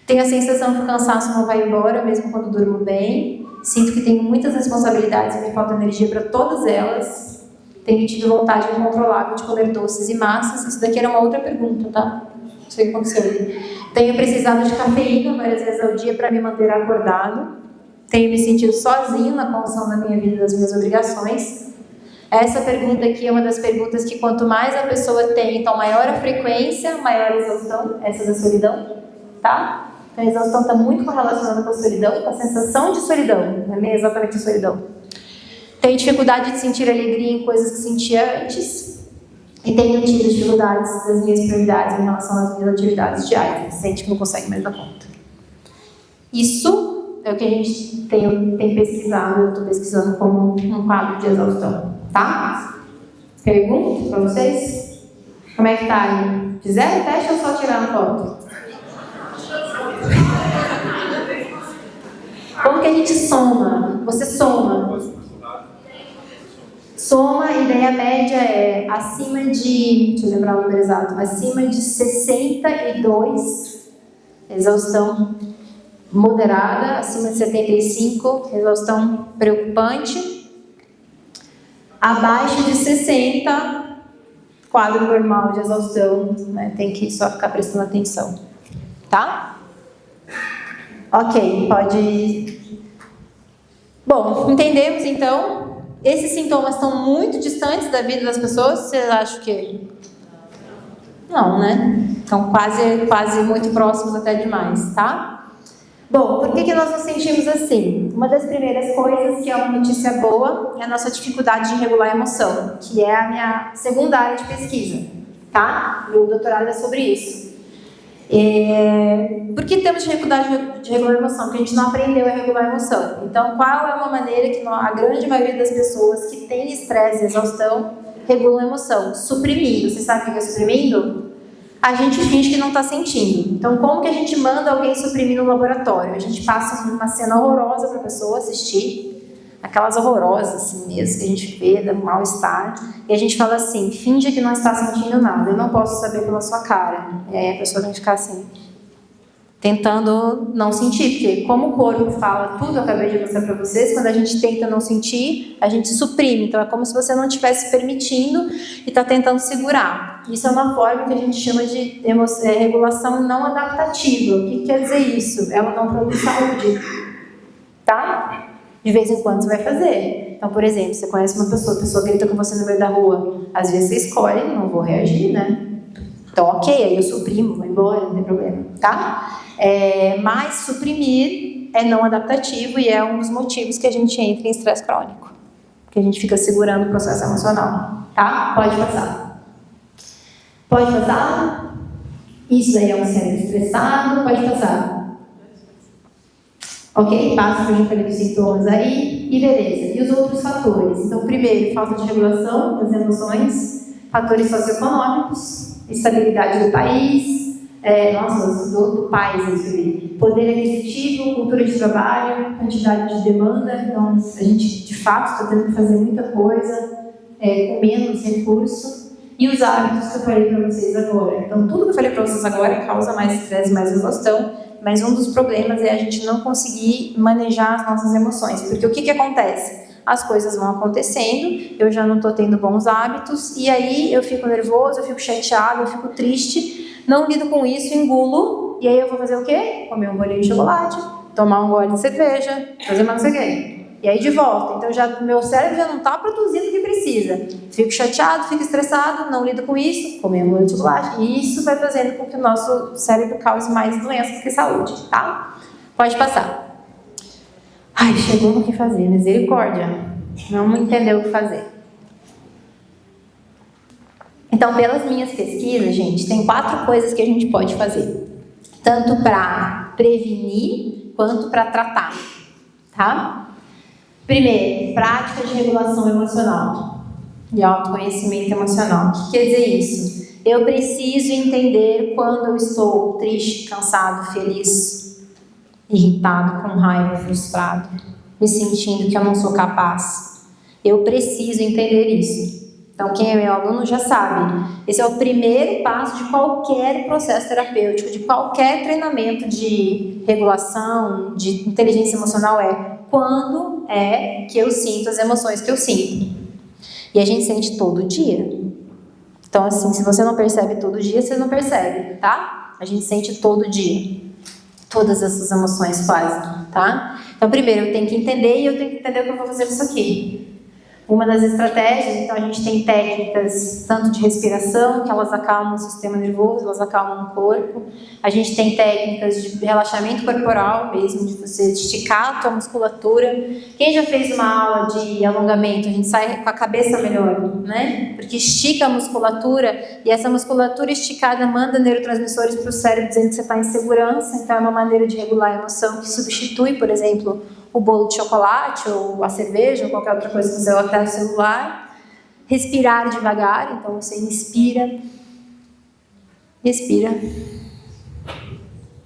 Tenho a sensação que o cansaço não vai embora, mesmo quando durmo bem. Sinto que tenho muitas responsabilidades e me falta energia para todas elas. Tenho tido vontade incontrolável de comer doces e massas. Isso daqui era uma outra pergunta, tá? Não sei o que aconteceu ali. Tenho precisado de cafeína várias vezes ao dia para me manter acordado. Tenho me sentido sozinho na condução da minha vida e das minhas obrigações. Essa pergunta aqui é uma das perguntas que quanto mais a pessoa tem, então maior a frequência, maior a exaustão. Essa da solidão, tá? A exaustão está muito correlacionada com a solidão, com a sensação de solidão, não é exatamente a solidão. Tenho dificuldade de sentir alegria em coisas que sentia antes e tenho tido dificuldades das minhas prioridades em relação às minhas atividades diárias. Sente que não consegue mais dar conta. Isso é o que a gente tem pesquisado, eu estou pesquisando como um quadro de exaustão, tá? Pergunta para vocês? Como é que tá aí? Fizeram o teste ou só tiraram foto? Como que a gente soma? Você soma. Soma, e daí a média é acima de, deixa eu lembrar o número exato, acima de 62, exaustão moderada, acima de 75, exaustão preocupante, abaixo de 60, quadro normal de exaustão, né? Tem que só ficar prestando atenção, tá? Ok, pode... Bom, entendemos então. Esses sintomas estão muito distantes da vida das pessoas? Vocês acham que... Não, né? Estão quase muito próximos até demais, tá? Bom, por que nós nos sentimos assim? Uma das primeiras coisas, que é uma notícia boa, é a nossa dificuldade de regular a emoção, que é a minha segunda área de pesquisa, tá? Meu doutorado é sobre isso. Por que temos dificuldade de regular a emoção? Porque a gente não aprendeu a regular a emoção. Então, qual é uma maneira que a grande maioria das pessoas que têm estresse e exaustão regulam a emoção? Suprimindo. Você sabe o que é suprimindo? A gente finge que não está sentindo. Então, como que a gente manda alguém suprimir no laboratório? A gente passa uma cena horrorosa para a pessoa assistir, aquelas horrorosas assim mesmo, que a gente vê, dá um mal-estar, e a gente fala assim, finge que não está sentindo nada, eu não posso saber pela sua cara. E aí a pessoa tem que ficar assim, tentando não sentir, porque como o corpo fala tudo, eu acabei de mostrar para vocês, quando a gente tenta não sentir, a gente suprime. Então é como se você não estivesse permitindo e está tentando segurar. Isso é uma forma que a gente chama de regulação não adaptativa. O que quer dizer isso? Ela não produz saúde, tá? De vez em quando você vai fazer. Então, por exemplo, você conhece uma pessoa, a pessoa grita com você no meio da rua, às vezes você escolhe, não vou reagir, né? Então, ok, aí eu suprimo, vou embora, não tem problema, tá? Mas suprimir é não adaptativo e é um dos motivos que a gente entra em estresse crônico. Porque a gente fica segurando o processo emocional, tá? Pode passar. Pode passar? Isso daí é um cérebro estressado, pode passar. Ok? Passa que eu já falei dos sintomas aí. E beleza. E os outros fatores? Então, primeiro, falta de regulação das emoções, fatores socioeconômicos, estabilidade do país, do país, poder aquisitivo, cultura de trabalho, quantidade de demanda. Então, a gente, de fato, está tendo que fazer muita coisa com menos recurso. E os hábitos que eu falei para vocês agora. Então, tudo que eu falei para vocês agora causa mais estresse, mais exaustão, mas um dos problemas é a gente não conseguir manejar as nossas emoções. Porque o que acontece? As coisas vão acontecendo, eu já não estou tendo bons hábitos, e aí eu fico nervoso, eu fico chateado, eu fico triste, não lido com isso, engulo, e aí eu vou fazer o quê? Comer um bolinho de chocolate, tomar um gole de cerveja, fazer mais não sei o quê. E aí de volta, então meu cérebro já não está produzindo o que precisa. Fico chateado, fico estressado, não lido com isso, comer um de chocolate. E isso vai fazendo com que o nosso cérebro cause mais doenças que saúde, tá? Pode passar. Ai, chegou no que fazer, misericórdia. Vamos entender o que fazer. Então, pelas minhas pesquisas, gente, tem 4 coisas que a gente pode fazer. Tanto para prevenir, quanto para tratar, tá? Primeiro, prática de regulação emocional e autoconhecimento emocional. O que quer dizer isso? Eu preciso entender quando eu estou triste, cansado, feliz, irritado, com raiva, frustrado, me sentindo que eu não sou capaz. Eu preciso entender isso. Então, quem é meu aluno já sabe. Esse é o primeiro passo de qualquer processo terapêutico, de qualquer treinamento de regulação, de inteligência emocional quando é que eu sinto as emoções que eu sinto. E a gente sente todo dia. Então, assim, se você não percebe todo dia, você não percebe, tá? A gente sente todo dia. Todas essas emoções quase, tá? Então, primeiro, eu tenho que entender e eu tenho que entender o que eu vou fazer com isso aqui. Uma das estratégias, então a gente tem técnicas tanto de respiração, que elas acalmam o sistema nervoso, elas acalmam o corpo. A gente tem técnicas de relaxamento corporal mesmo, de você esticar a tua musculatura. Quem já fez uma aula de alongamento, a gente sai com a cabeça melhor, né? Porque estica a musculatura e essa musculatura esticada manda neurotransmissores para o cérebro dizendo que você está em segurança. Então é uma maneira de regular a emoção que substitui, por exemplo, o bolo de chocolate, ou a cerveja, ou qualquer outra coisa que você vai até o celular. Respirar devagar, então você inspira Respira.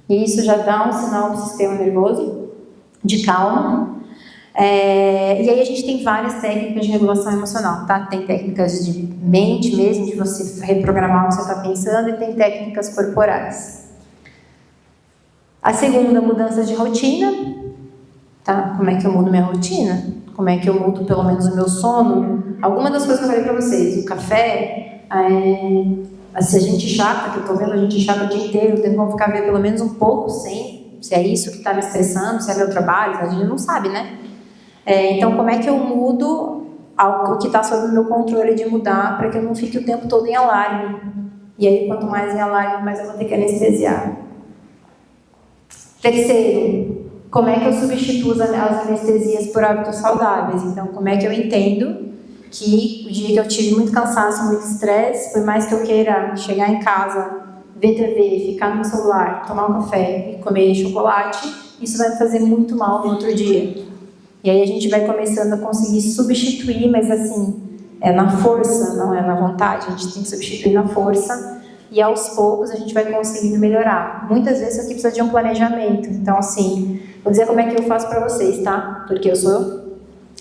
E isso já dá um sinal para o sistema nervoso de calma. E aí a gente tem várias técnicas de regulação emocional, tá? Tem técnicas de mente mesmo, de você reprogramar o que você está pensando, e tem técnicas corporais. A segunda, mudança de rotina, tá? Como é que eu mudo minha rotina? Como é que eu mudo pelo menos o meu sono? Alguma das coisas que eu falei para vocês, o café, se a gente chata, que eu tô vendo a gente chata o dia inteiro, tem como ficar vendo pelo menos um pouco sem, se é isso que está me estressando, se é meu trabalho, a gente não sabe, né? Então, como é que eu mudo o que está sob o meu controle de mudar para que eu não fique o tempo todo em alarme? E aí, quanto mais em alarme, mais eu vou ter que anestesiar. Terceiro, como é que eu substituo as anestesias por hábitos saudáveis? Então, como é que eu entendo que o dia que eu tive muito cansaço, muito estresse, por mais que eu queira chegar em casa, ver TV, ficar no celular, tomar um café e comer chocolate, isso vai me fazer muito mal no outro dia. E aí a gente vai começando a conseguir substituir, mas assim, é na força, não é na vontade, a gente tem que substituir na força, e aos poucos a gente vai conseguindo melhorar. Muitas vezes isso aqui precisa de um planejamento, então assim, vou dizer como é que eu faço para vocês, tá? Porque eu sou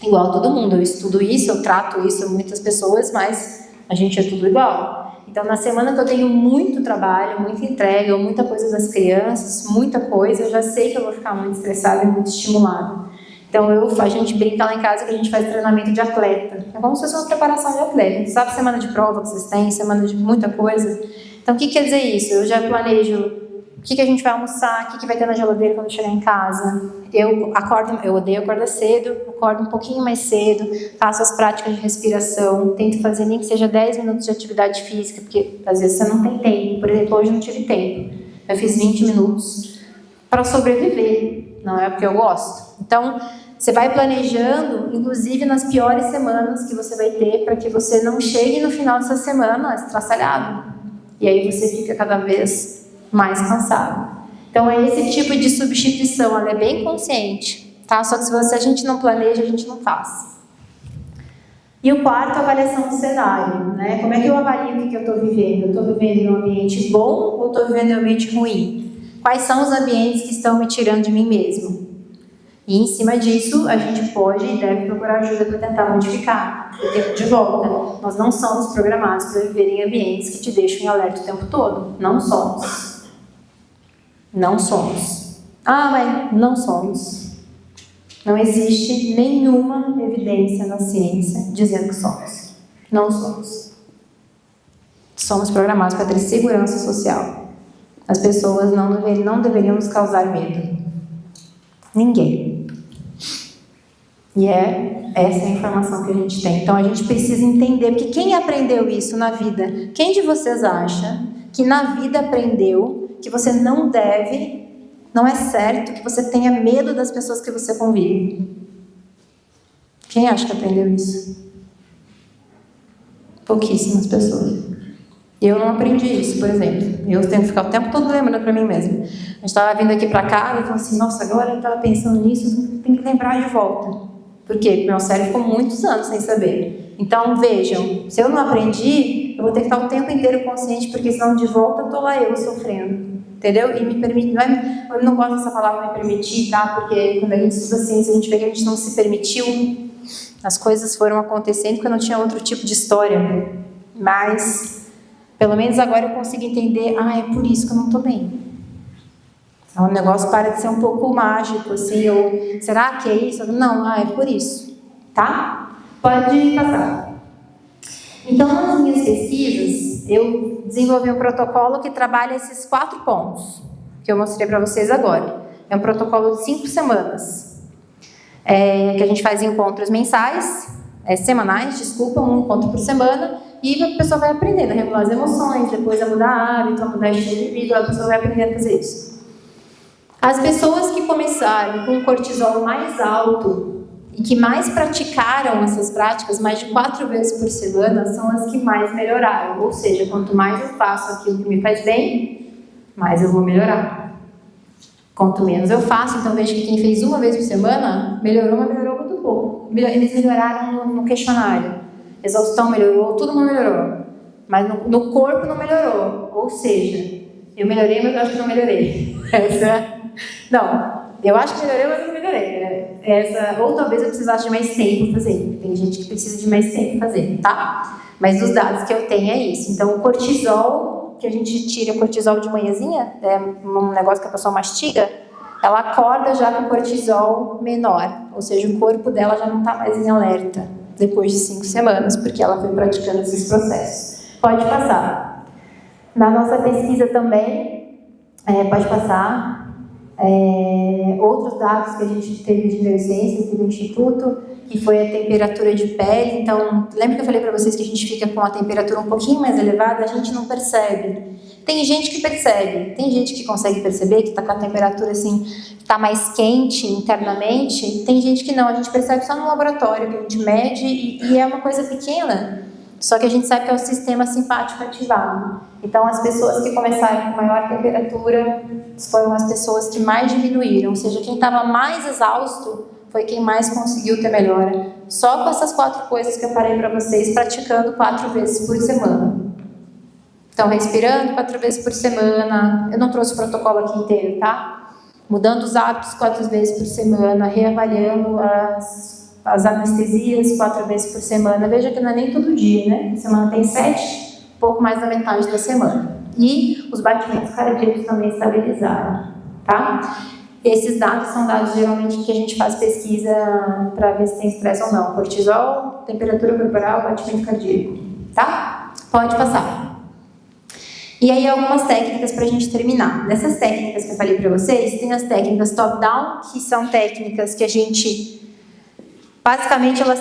igual a todo mundo, eu estudo isso, eu trato isso muitas pessoas, mas a gente é tudo igual. Então na semana que eu tenho muito trabalho, muita entrega, muita coisa das crianças, muita coisa, eu já sei que eu vou ficar muito estressada e muito estimulada. Então a gente brinca lá em casa que a gente faz treinamento de atleta. É como se fosse uma preparação de atleta. Sabe semana de prova que vocês têm, semana de muita coisa? Então o que quer dizer isso? Eu já planejo o que a gente vai almoçar, o que vai ter na geladeira quando chegar em casa. Eu odeio acordar cedo, acordo um pouquinho mais cedo, faço as práticas de respiração, tento fazer nem que seja 10 minutos de atividade física, porque às vezes você não tem tempo. Por exemplo, hoje eu não tive tempo. Eu fiz 20 minutos para sobreviver, não é porque eu gosto. Então, você vai planejando, inclusive nas piores semanas que você vai ter, para que você não chegue no final dessa semana estraçalhado. E aí você fica cada vez mais cansado. Então é esse tipo de substituição, ela é bem consciente, tá? Só que se a gente não planeja, a gente não faz. E o quarto, avaliação do cenário, né? Como é que eu avalio o que eu estou vivendo? Eu estou vivendo em um ambiente bom ou estou vivendo em um ambiente ruim? Quais são os ambientes que estão me tirando de mim mesmo? E em cima disso, a gente pode e deve procurar ajuda para tentar modificar. Porque, de volta, nós não somos programados para viver em ambientes que te deixam em alerta o tempo todo. Não somos. Não somos. Mas não somos. Não existe nenhuma evidência na ciência dizendo que somos. Não somos. Somos programados para ter segurança social. As pessoas não deveriam nos causar medo. Ninguém. E essa é a informação que a gente tem. Então a gente precisa entender, porque quem aprendeu isso na vida? Quem de vocês acha que na vida aprendeu que você não é certo que você tenha medo das pessoas que você convive? Quem acha que aprendeu isso? Pouquíssimas pessoas. Eu não aprendi isso, por exemplo. Eu tenho que ficar o tempo todo lembrando para mim mesma. A gente estava vindo aqui para cá e falou assim, nossa, agora eu estava pensando nisso, tem que lembrar de volta. Por quê? Porque meu cérebro ficou muitos anos sem saber. Então, vejam, se eu não aprendi, eu vou ter que estar o tempo inteiro consciente, porque senão de volta estou lá eu sofrendo. Entendeu? E me permite, eu não gosto dessa palavra me permitir, tá? Porque quando a gente estuda ciência, a gente vê que a gente não se permitiu. As coisas foram acontecendo porque eu não tinha outro tipo de história. Mas pelo menos agora eu consigo entender, é por isso que eu não estou bem. Então, o negócio para de ser um pouco mágico, assim, ou será que é isso? Não, é por isso, tá? Pode passar. Então, nas minhas pesquisas, eu desenvolvi um protocolo que trabalha esses 4 pontos, que eu mostrei para vocês agora. É um protocolo de 5 semanas, que a gente faz encontros semanais, um encontro por semana, e a pessoa vai aprendendo a regular as emoções, depois a mudar hábito, a mudar estilo de vida, a pessoa vai aprendendo a fazer isso. As pessoas que começaram com um cortisol mais alto e que mais praticaram essas práticas, mais de 4 vezes por semana, são as que mais melhoraram. Ou seja, quanto mais eu faço aquilo que me faz bem, mais eu vou melhorar. Quanto menos eu faço, então vejo que quem fez uma vez por semana, melhorou, mas melhorou muito pouco. Eles melhoraram no questionário. Exaustão melhorou, tudo melhorou. mas no corpo não melhorou. Ou seja, eu melhorei, mas eu acho que não melhorei. Não, eu acho que melhorei, mas eu não melhorei. Ou talvez eu precisasse de mais tempo para fazer. Tem gente que precisa de mais tempo para fazer, tá? Mas dos dados que eu tenho é isso. Então, o cortisol, que a gente tira o cortisol de manhãzinha, é um negócio que a pessoa mastiga, ela acorda já com cortisol menor. Ou seja, o corpo dela já não está mais em alerta depois de 5 semanas, porque ela foi praticando esses processos. Pode passar. Na nossa pesquisa também, pode passar. Outros dados que a gente teve de neurociência aqui do Instituto, que foi a temperatura de pele. Então, lembra que eu falei para vocês que a gente fica com a temperatura um pouquinho mais elevada? A gente não percebe. Tem gente que percebe, tem gente que consegue perceber que está com a temperatura assim, está mais quente internamente. Tem gente que não, a gente percebe só no laboratório, que a gente mede e é uma coisa pequena. Só que a gente sabe que é o sistema simpático ativado. Então, as pessoas que começaram com maior temperatura foram as pessoas que mais diminuíram. Ou seja, quem estava mais exausto foi quem mais conseguiu ter melhora. Só com essas 4 coisas que eu falei para vocês, praticando 4 vezes por semana. Então, respirando 4 vezes por semana. Eu não trouxe o protocolo aqui inteiro, tá? Mudando os hábitos 4 vezes por semana, reavaliando as anestesias 4 vezes por semana. Veja que não é nem todo dia, né? A semana tem 7, pouco mais da metade da semana. E os batimentos cardíacos também estabilizaram, tá? Esses dados são dados geralmente que a gente faz pesquisa para ver se tem estresse ou não. Cortisol, temperatura corporal, batimento cardíaco, tá? Pode passar. E aí algumas técnicas para a gente terminar. Dessas técnicas que eu falei para vocês, tem as técnicas top-down, que são técnicas que a gente... Basicamente, elas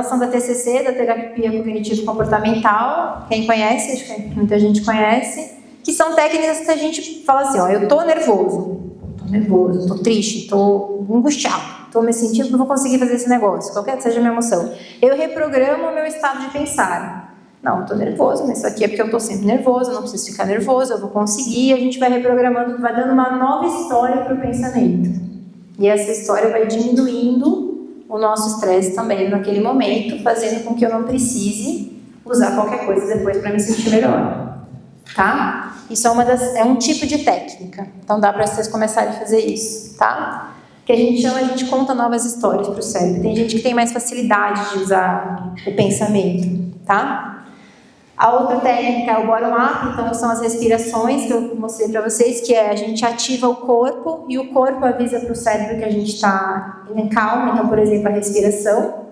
são da TCC, da terapia cognitivo-comportamental. Quem conhece, acho que muita gente conhece. Que são técnicas que a gente fala assim, ó, eu tô nervoso, tô triste, tô angustiado, tô me sentindo que não vou conseguir fazer esse negócio, qualquer que seja a minha emoção. Eu reprogramo o meu estado de pensar. Não, eu tô nervoso, mas isso aqui é porque eu tô sempre nervoso, eu não preciso ficar nervoso, eu vou conseguir. A gente vai reprogramando, vai dando uma nova história para o pensamento. E essa história vai diminuindo o nosso estresse também naquele momento, fazendo com que eu não precise usar qualquer coisa depois para me sentir melhor, tá? Isso é um tipo de técnica, então dá para vocês começarem a fazer isso, tá? Que a gente conta novas histórias para o cérebro. Tem gente que tem mais facilidade de usar o pensamento, tá? A outra técnica é o bottom-up, então são as respirações que eu mostrei para vocês, que a gente ativa o corpo e o corpo avisa para o cérebro que a gente está em calma, então, por exemplo, a respiração.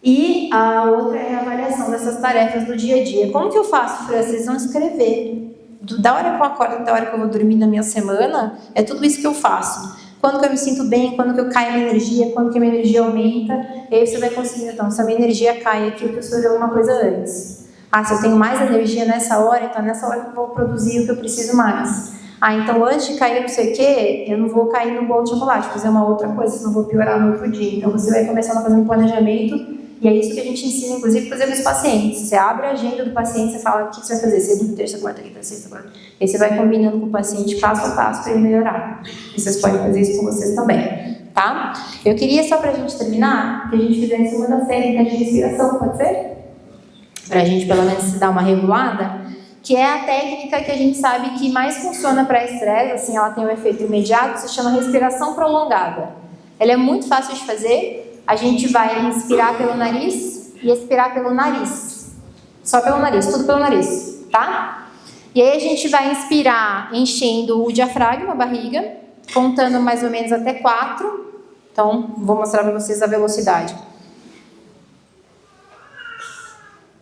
E a outra é a avaliação dessas tarefas do dia a dia. Como que eu faço, Fran? Vocês vão escrever. Da hora que eu acordo até a hora que eu vou dormir na minha semana, é tudo isso que eu faço. Quando que eu me sinto bem, quando que eu caio a minha energia, quando que a minha energia aumenta, e aí você vai conseguir, então, se a minha energia cai aqui, eu preciso fazer alguma coisa antes. Se eu tenho mais energia nessa hora, então nessa hora que eu vou produzir o que eu preciso mais. Então antes de cair não sei o que, eu não vou cair no bolo de chocolate, fazer uma outra coisa, senão eu vou piorar no outro dia. Então você vai começando a fazer um planejamento, e é isso que a gente ensina, inclusive, a fazer com os pacientes. Você abre a agenda do paciente, você fala o que você vai fazer, segunda, terça, quarta, quinta, sexta, quarta. E aí você vai combinando com o paciente passo a passo para ele melhorar. E vocês podem fazer isso com vocês também, tá? Eu queria só pra gente terminar, que a gente fizesse uma das técnicas de respiração, pode ser? Pra gente pelo menos se dar uma regulada, que é a técnica que a gente sabe que mais funciona para estresse, assim, ela tem um efeito imediato, se chama respiração prolongada. Ela é muito fácil de fazer. A gente vai inspirar pelo nariz e expirar pelo nariz. Só pelo nariz, tudo pelo nariz, tá? E aí a gente vai inspirar enchendo o diafragma, a barriga, contando mais ou menos até 4. Então, vou mostrar para vocês a velocidade.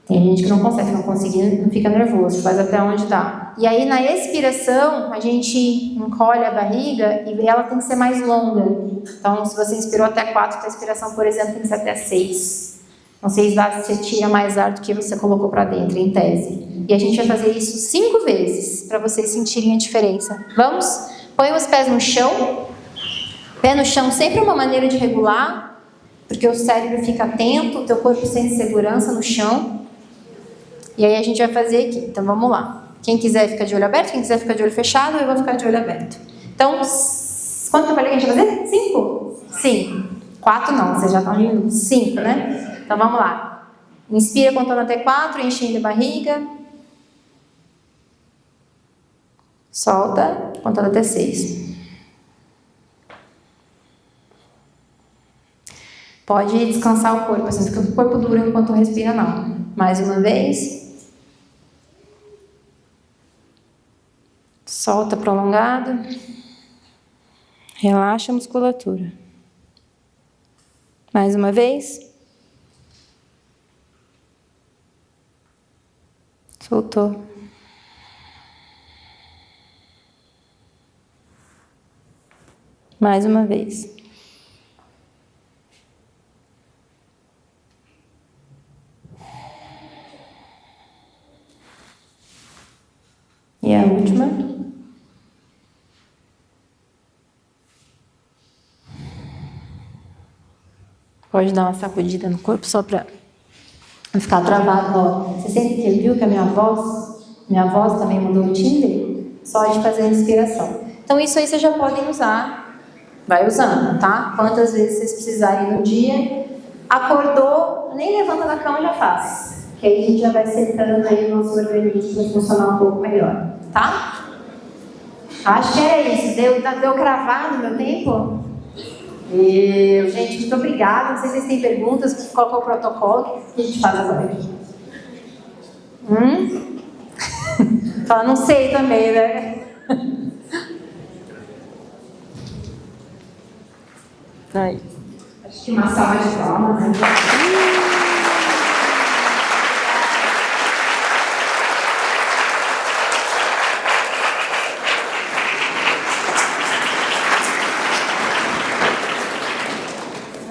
Tem gente que não consegue, não conseguir, não fica nervoso, faz até onde dá. E aí na expiração, a gente encolhe a barriga e ela tem que ser mais longa. Então, se você inspirou até 4, a expiração, por exemplo, tem que ser até 6. Então, 6 vezes você tira mais ar do que você colocou para dentro, em tese. E a gente vai fazer isso 5 vezes, para vocês sentirem a diferença. Vamos? Põe os pés no chão. Pé no chão sempre é uma maneira de regular, porque o cérebro fica atento, o teu corpo sente segurança no chão. E aí a gente vai fazer aqui. Então vamos lá. Quem quiser fica de olho aberto, quem quiser ficar de olho fechado, eu vou ficar de olho aberto. Então, quanto que eu falei que a gente vai fazer? 5? 5. 4 não, vocês já estão indo 5, né? Então vamos lá. Inspira contando até 4, enchendo a barriga. Solta, contando até 6. Pode descansar o corpo, assim, fica com o corpo duro enquanto respira, não. Mais uma vez. Solta prolongado. Relaxa a musculatura. Mais uma vez. Soltou. Mais uma vez. E a última. Pode dar uma sacudida no corpo só para não ficar travado. Ó, você sempre que viu que a minha voz também mudou o timbre? Só de fazer a respiração. Então isso aí vocês já podem usar. Vai usando, tá? Quantas vezes vocês precisarem no dia. Acordou, nem levanta da cama, já faz. Que aí a gente já vai setando aí o nosso organismo para funcionar um pouco melhor, tá? Acho que era isso. Deu cravado o meu tempo? Gente, muito obrigada. Não sei se vocês têm perguntas. Qual é o protocolo? O que a gente faz agora aqui? Fala, não sei também, né? Aí. Acho que uma salva de palmas, né?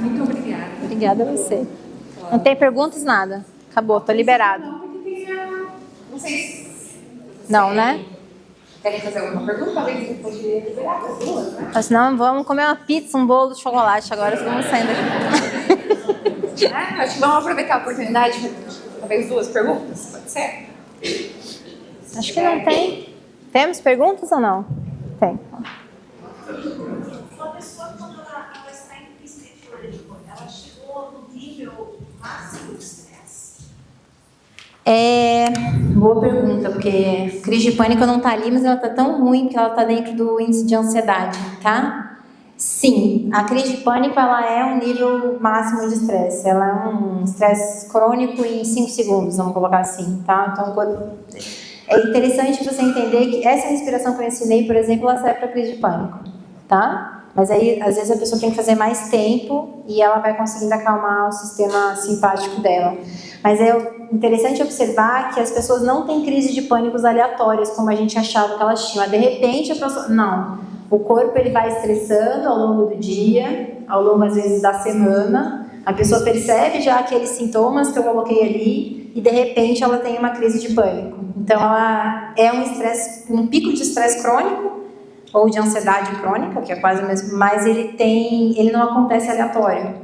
Muito obrigada. Obrigada a você. Não tem perguntas, nada. Acabou, tô liberado. Não sei se... Não, né? Querem fazer alguma pergunta? Talvez eu poderia liberar as duas, né? Mas senão vamos comer uma pizza, um bolo de chocolate agora, vamos saindo aqui. Acho que vamos aproveitar a oportunidade de talvez duas perguntas, pode ser? Acho que não tem. Temos perguntas ou não? Tem. Uma pessoa, quando ela está em crise de pânico, ela chegou no nível máximo de estresse? Boa pergunta, porque crise de pânico não tá ali, mas ela tá tão ruim que ela tá dentro do índice de ansiedade, tá? Sim, a crise de pânico, ela é um nível máximo de estresse. Ela é um estresse crônico em 5 segundos, vamos colocar assim, tá? Então, é interessante você entender que essa respiração que eu ensinei, por exemplo, ela serve para crise de pânico, tá? Mas aí, às vezes, a pessoa tem que fazer mais tempo e ela vai conseguindo acalmar o sistema simpático dela. Mas é interessante observar que as pessoas não têm crises de pânicos aleatórias, como a gente achava que elas tinham. De repente, a pessoa... Não. O corpo ele vai estressando ao longo do dia, ao longo, às vezes, da semana. A pessoa percebe já aqueles sintomas que eu coloquei ali e, de repente, ela tem uma crise de pânico. Então, ela é um pico de estresse crônico ou de ansiedade crônica, que é quase o mesmo, mas ele não acontece aleatório.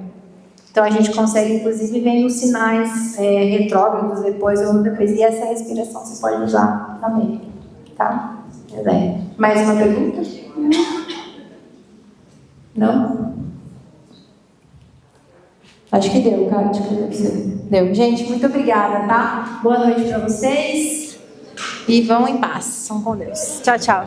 Então, a gente consegue, inclusive, ver os sinais retrógrados depois. E essa respiração você pode usar também, tá? Mais uma pergunta? Não? Acho que deu, cara. Acho que deu. Gente, muito obrigada, tá? Boa noite pra vocês. E vão em paz. Vão com Deus. Tchau, tchau.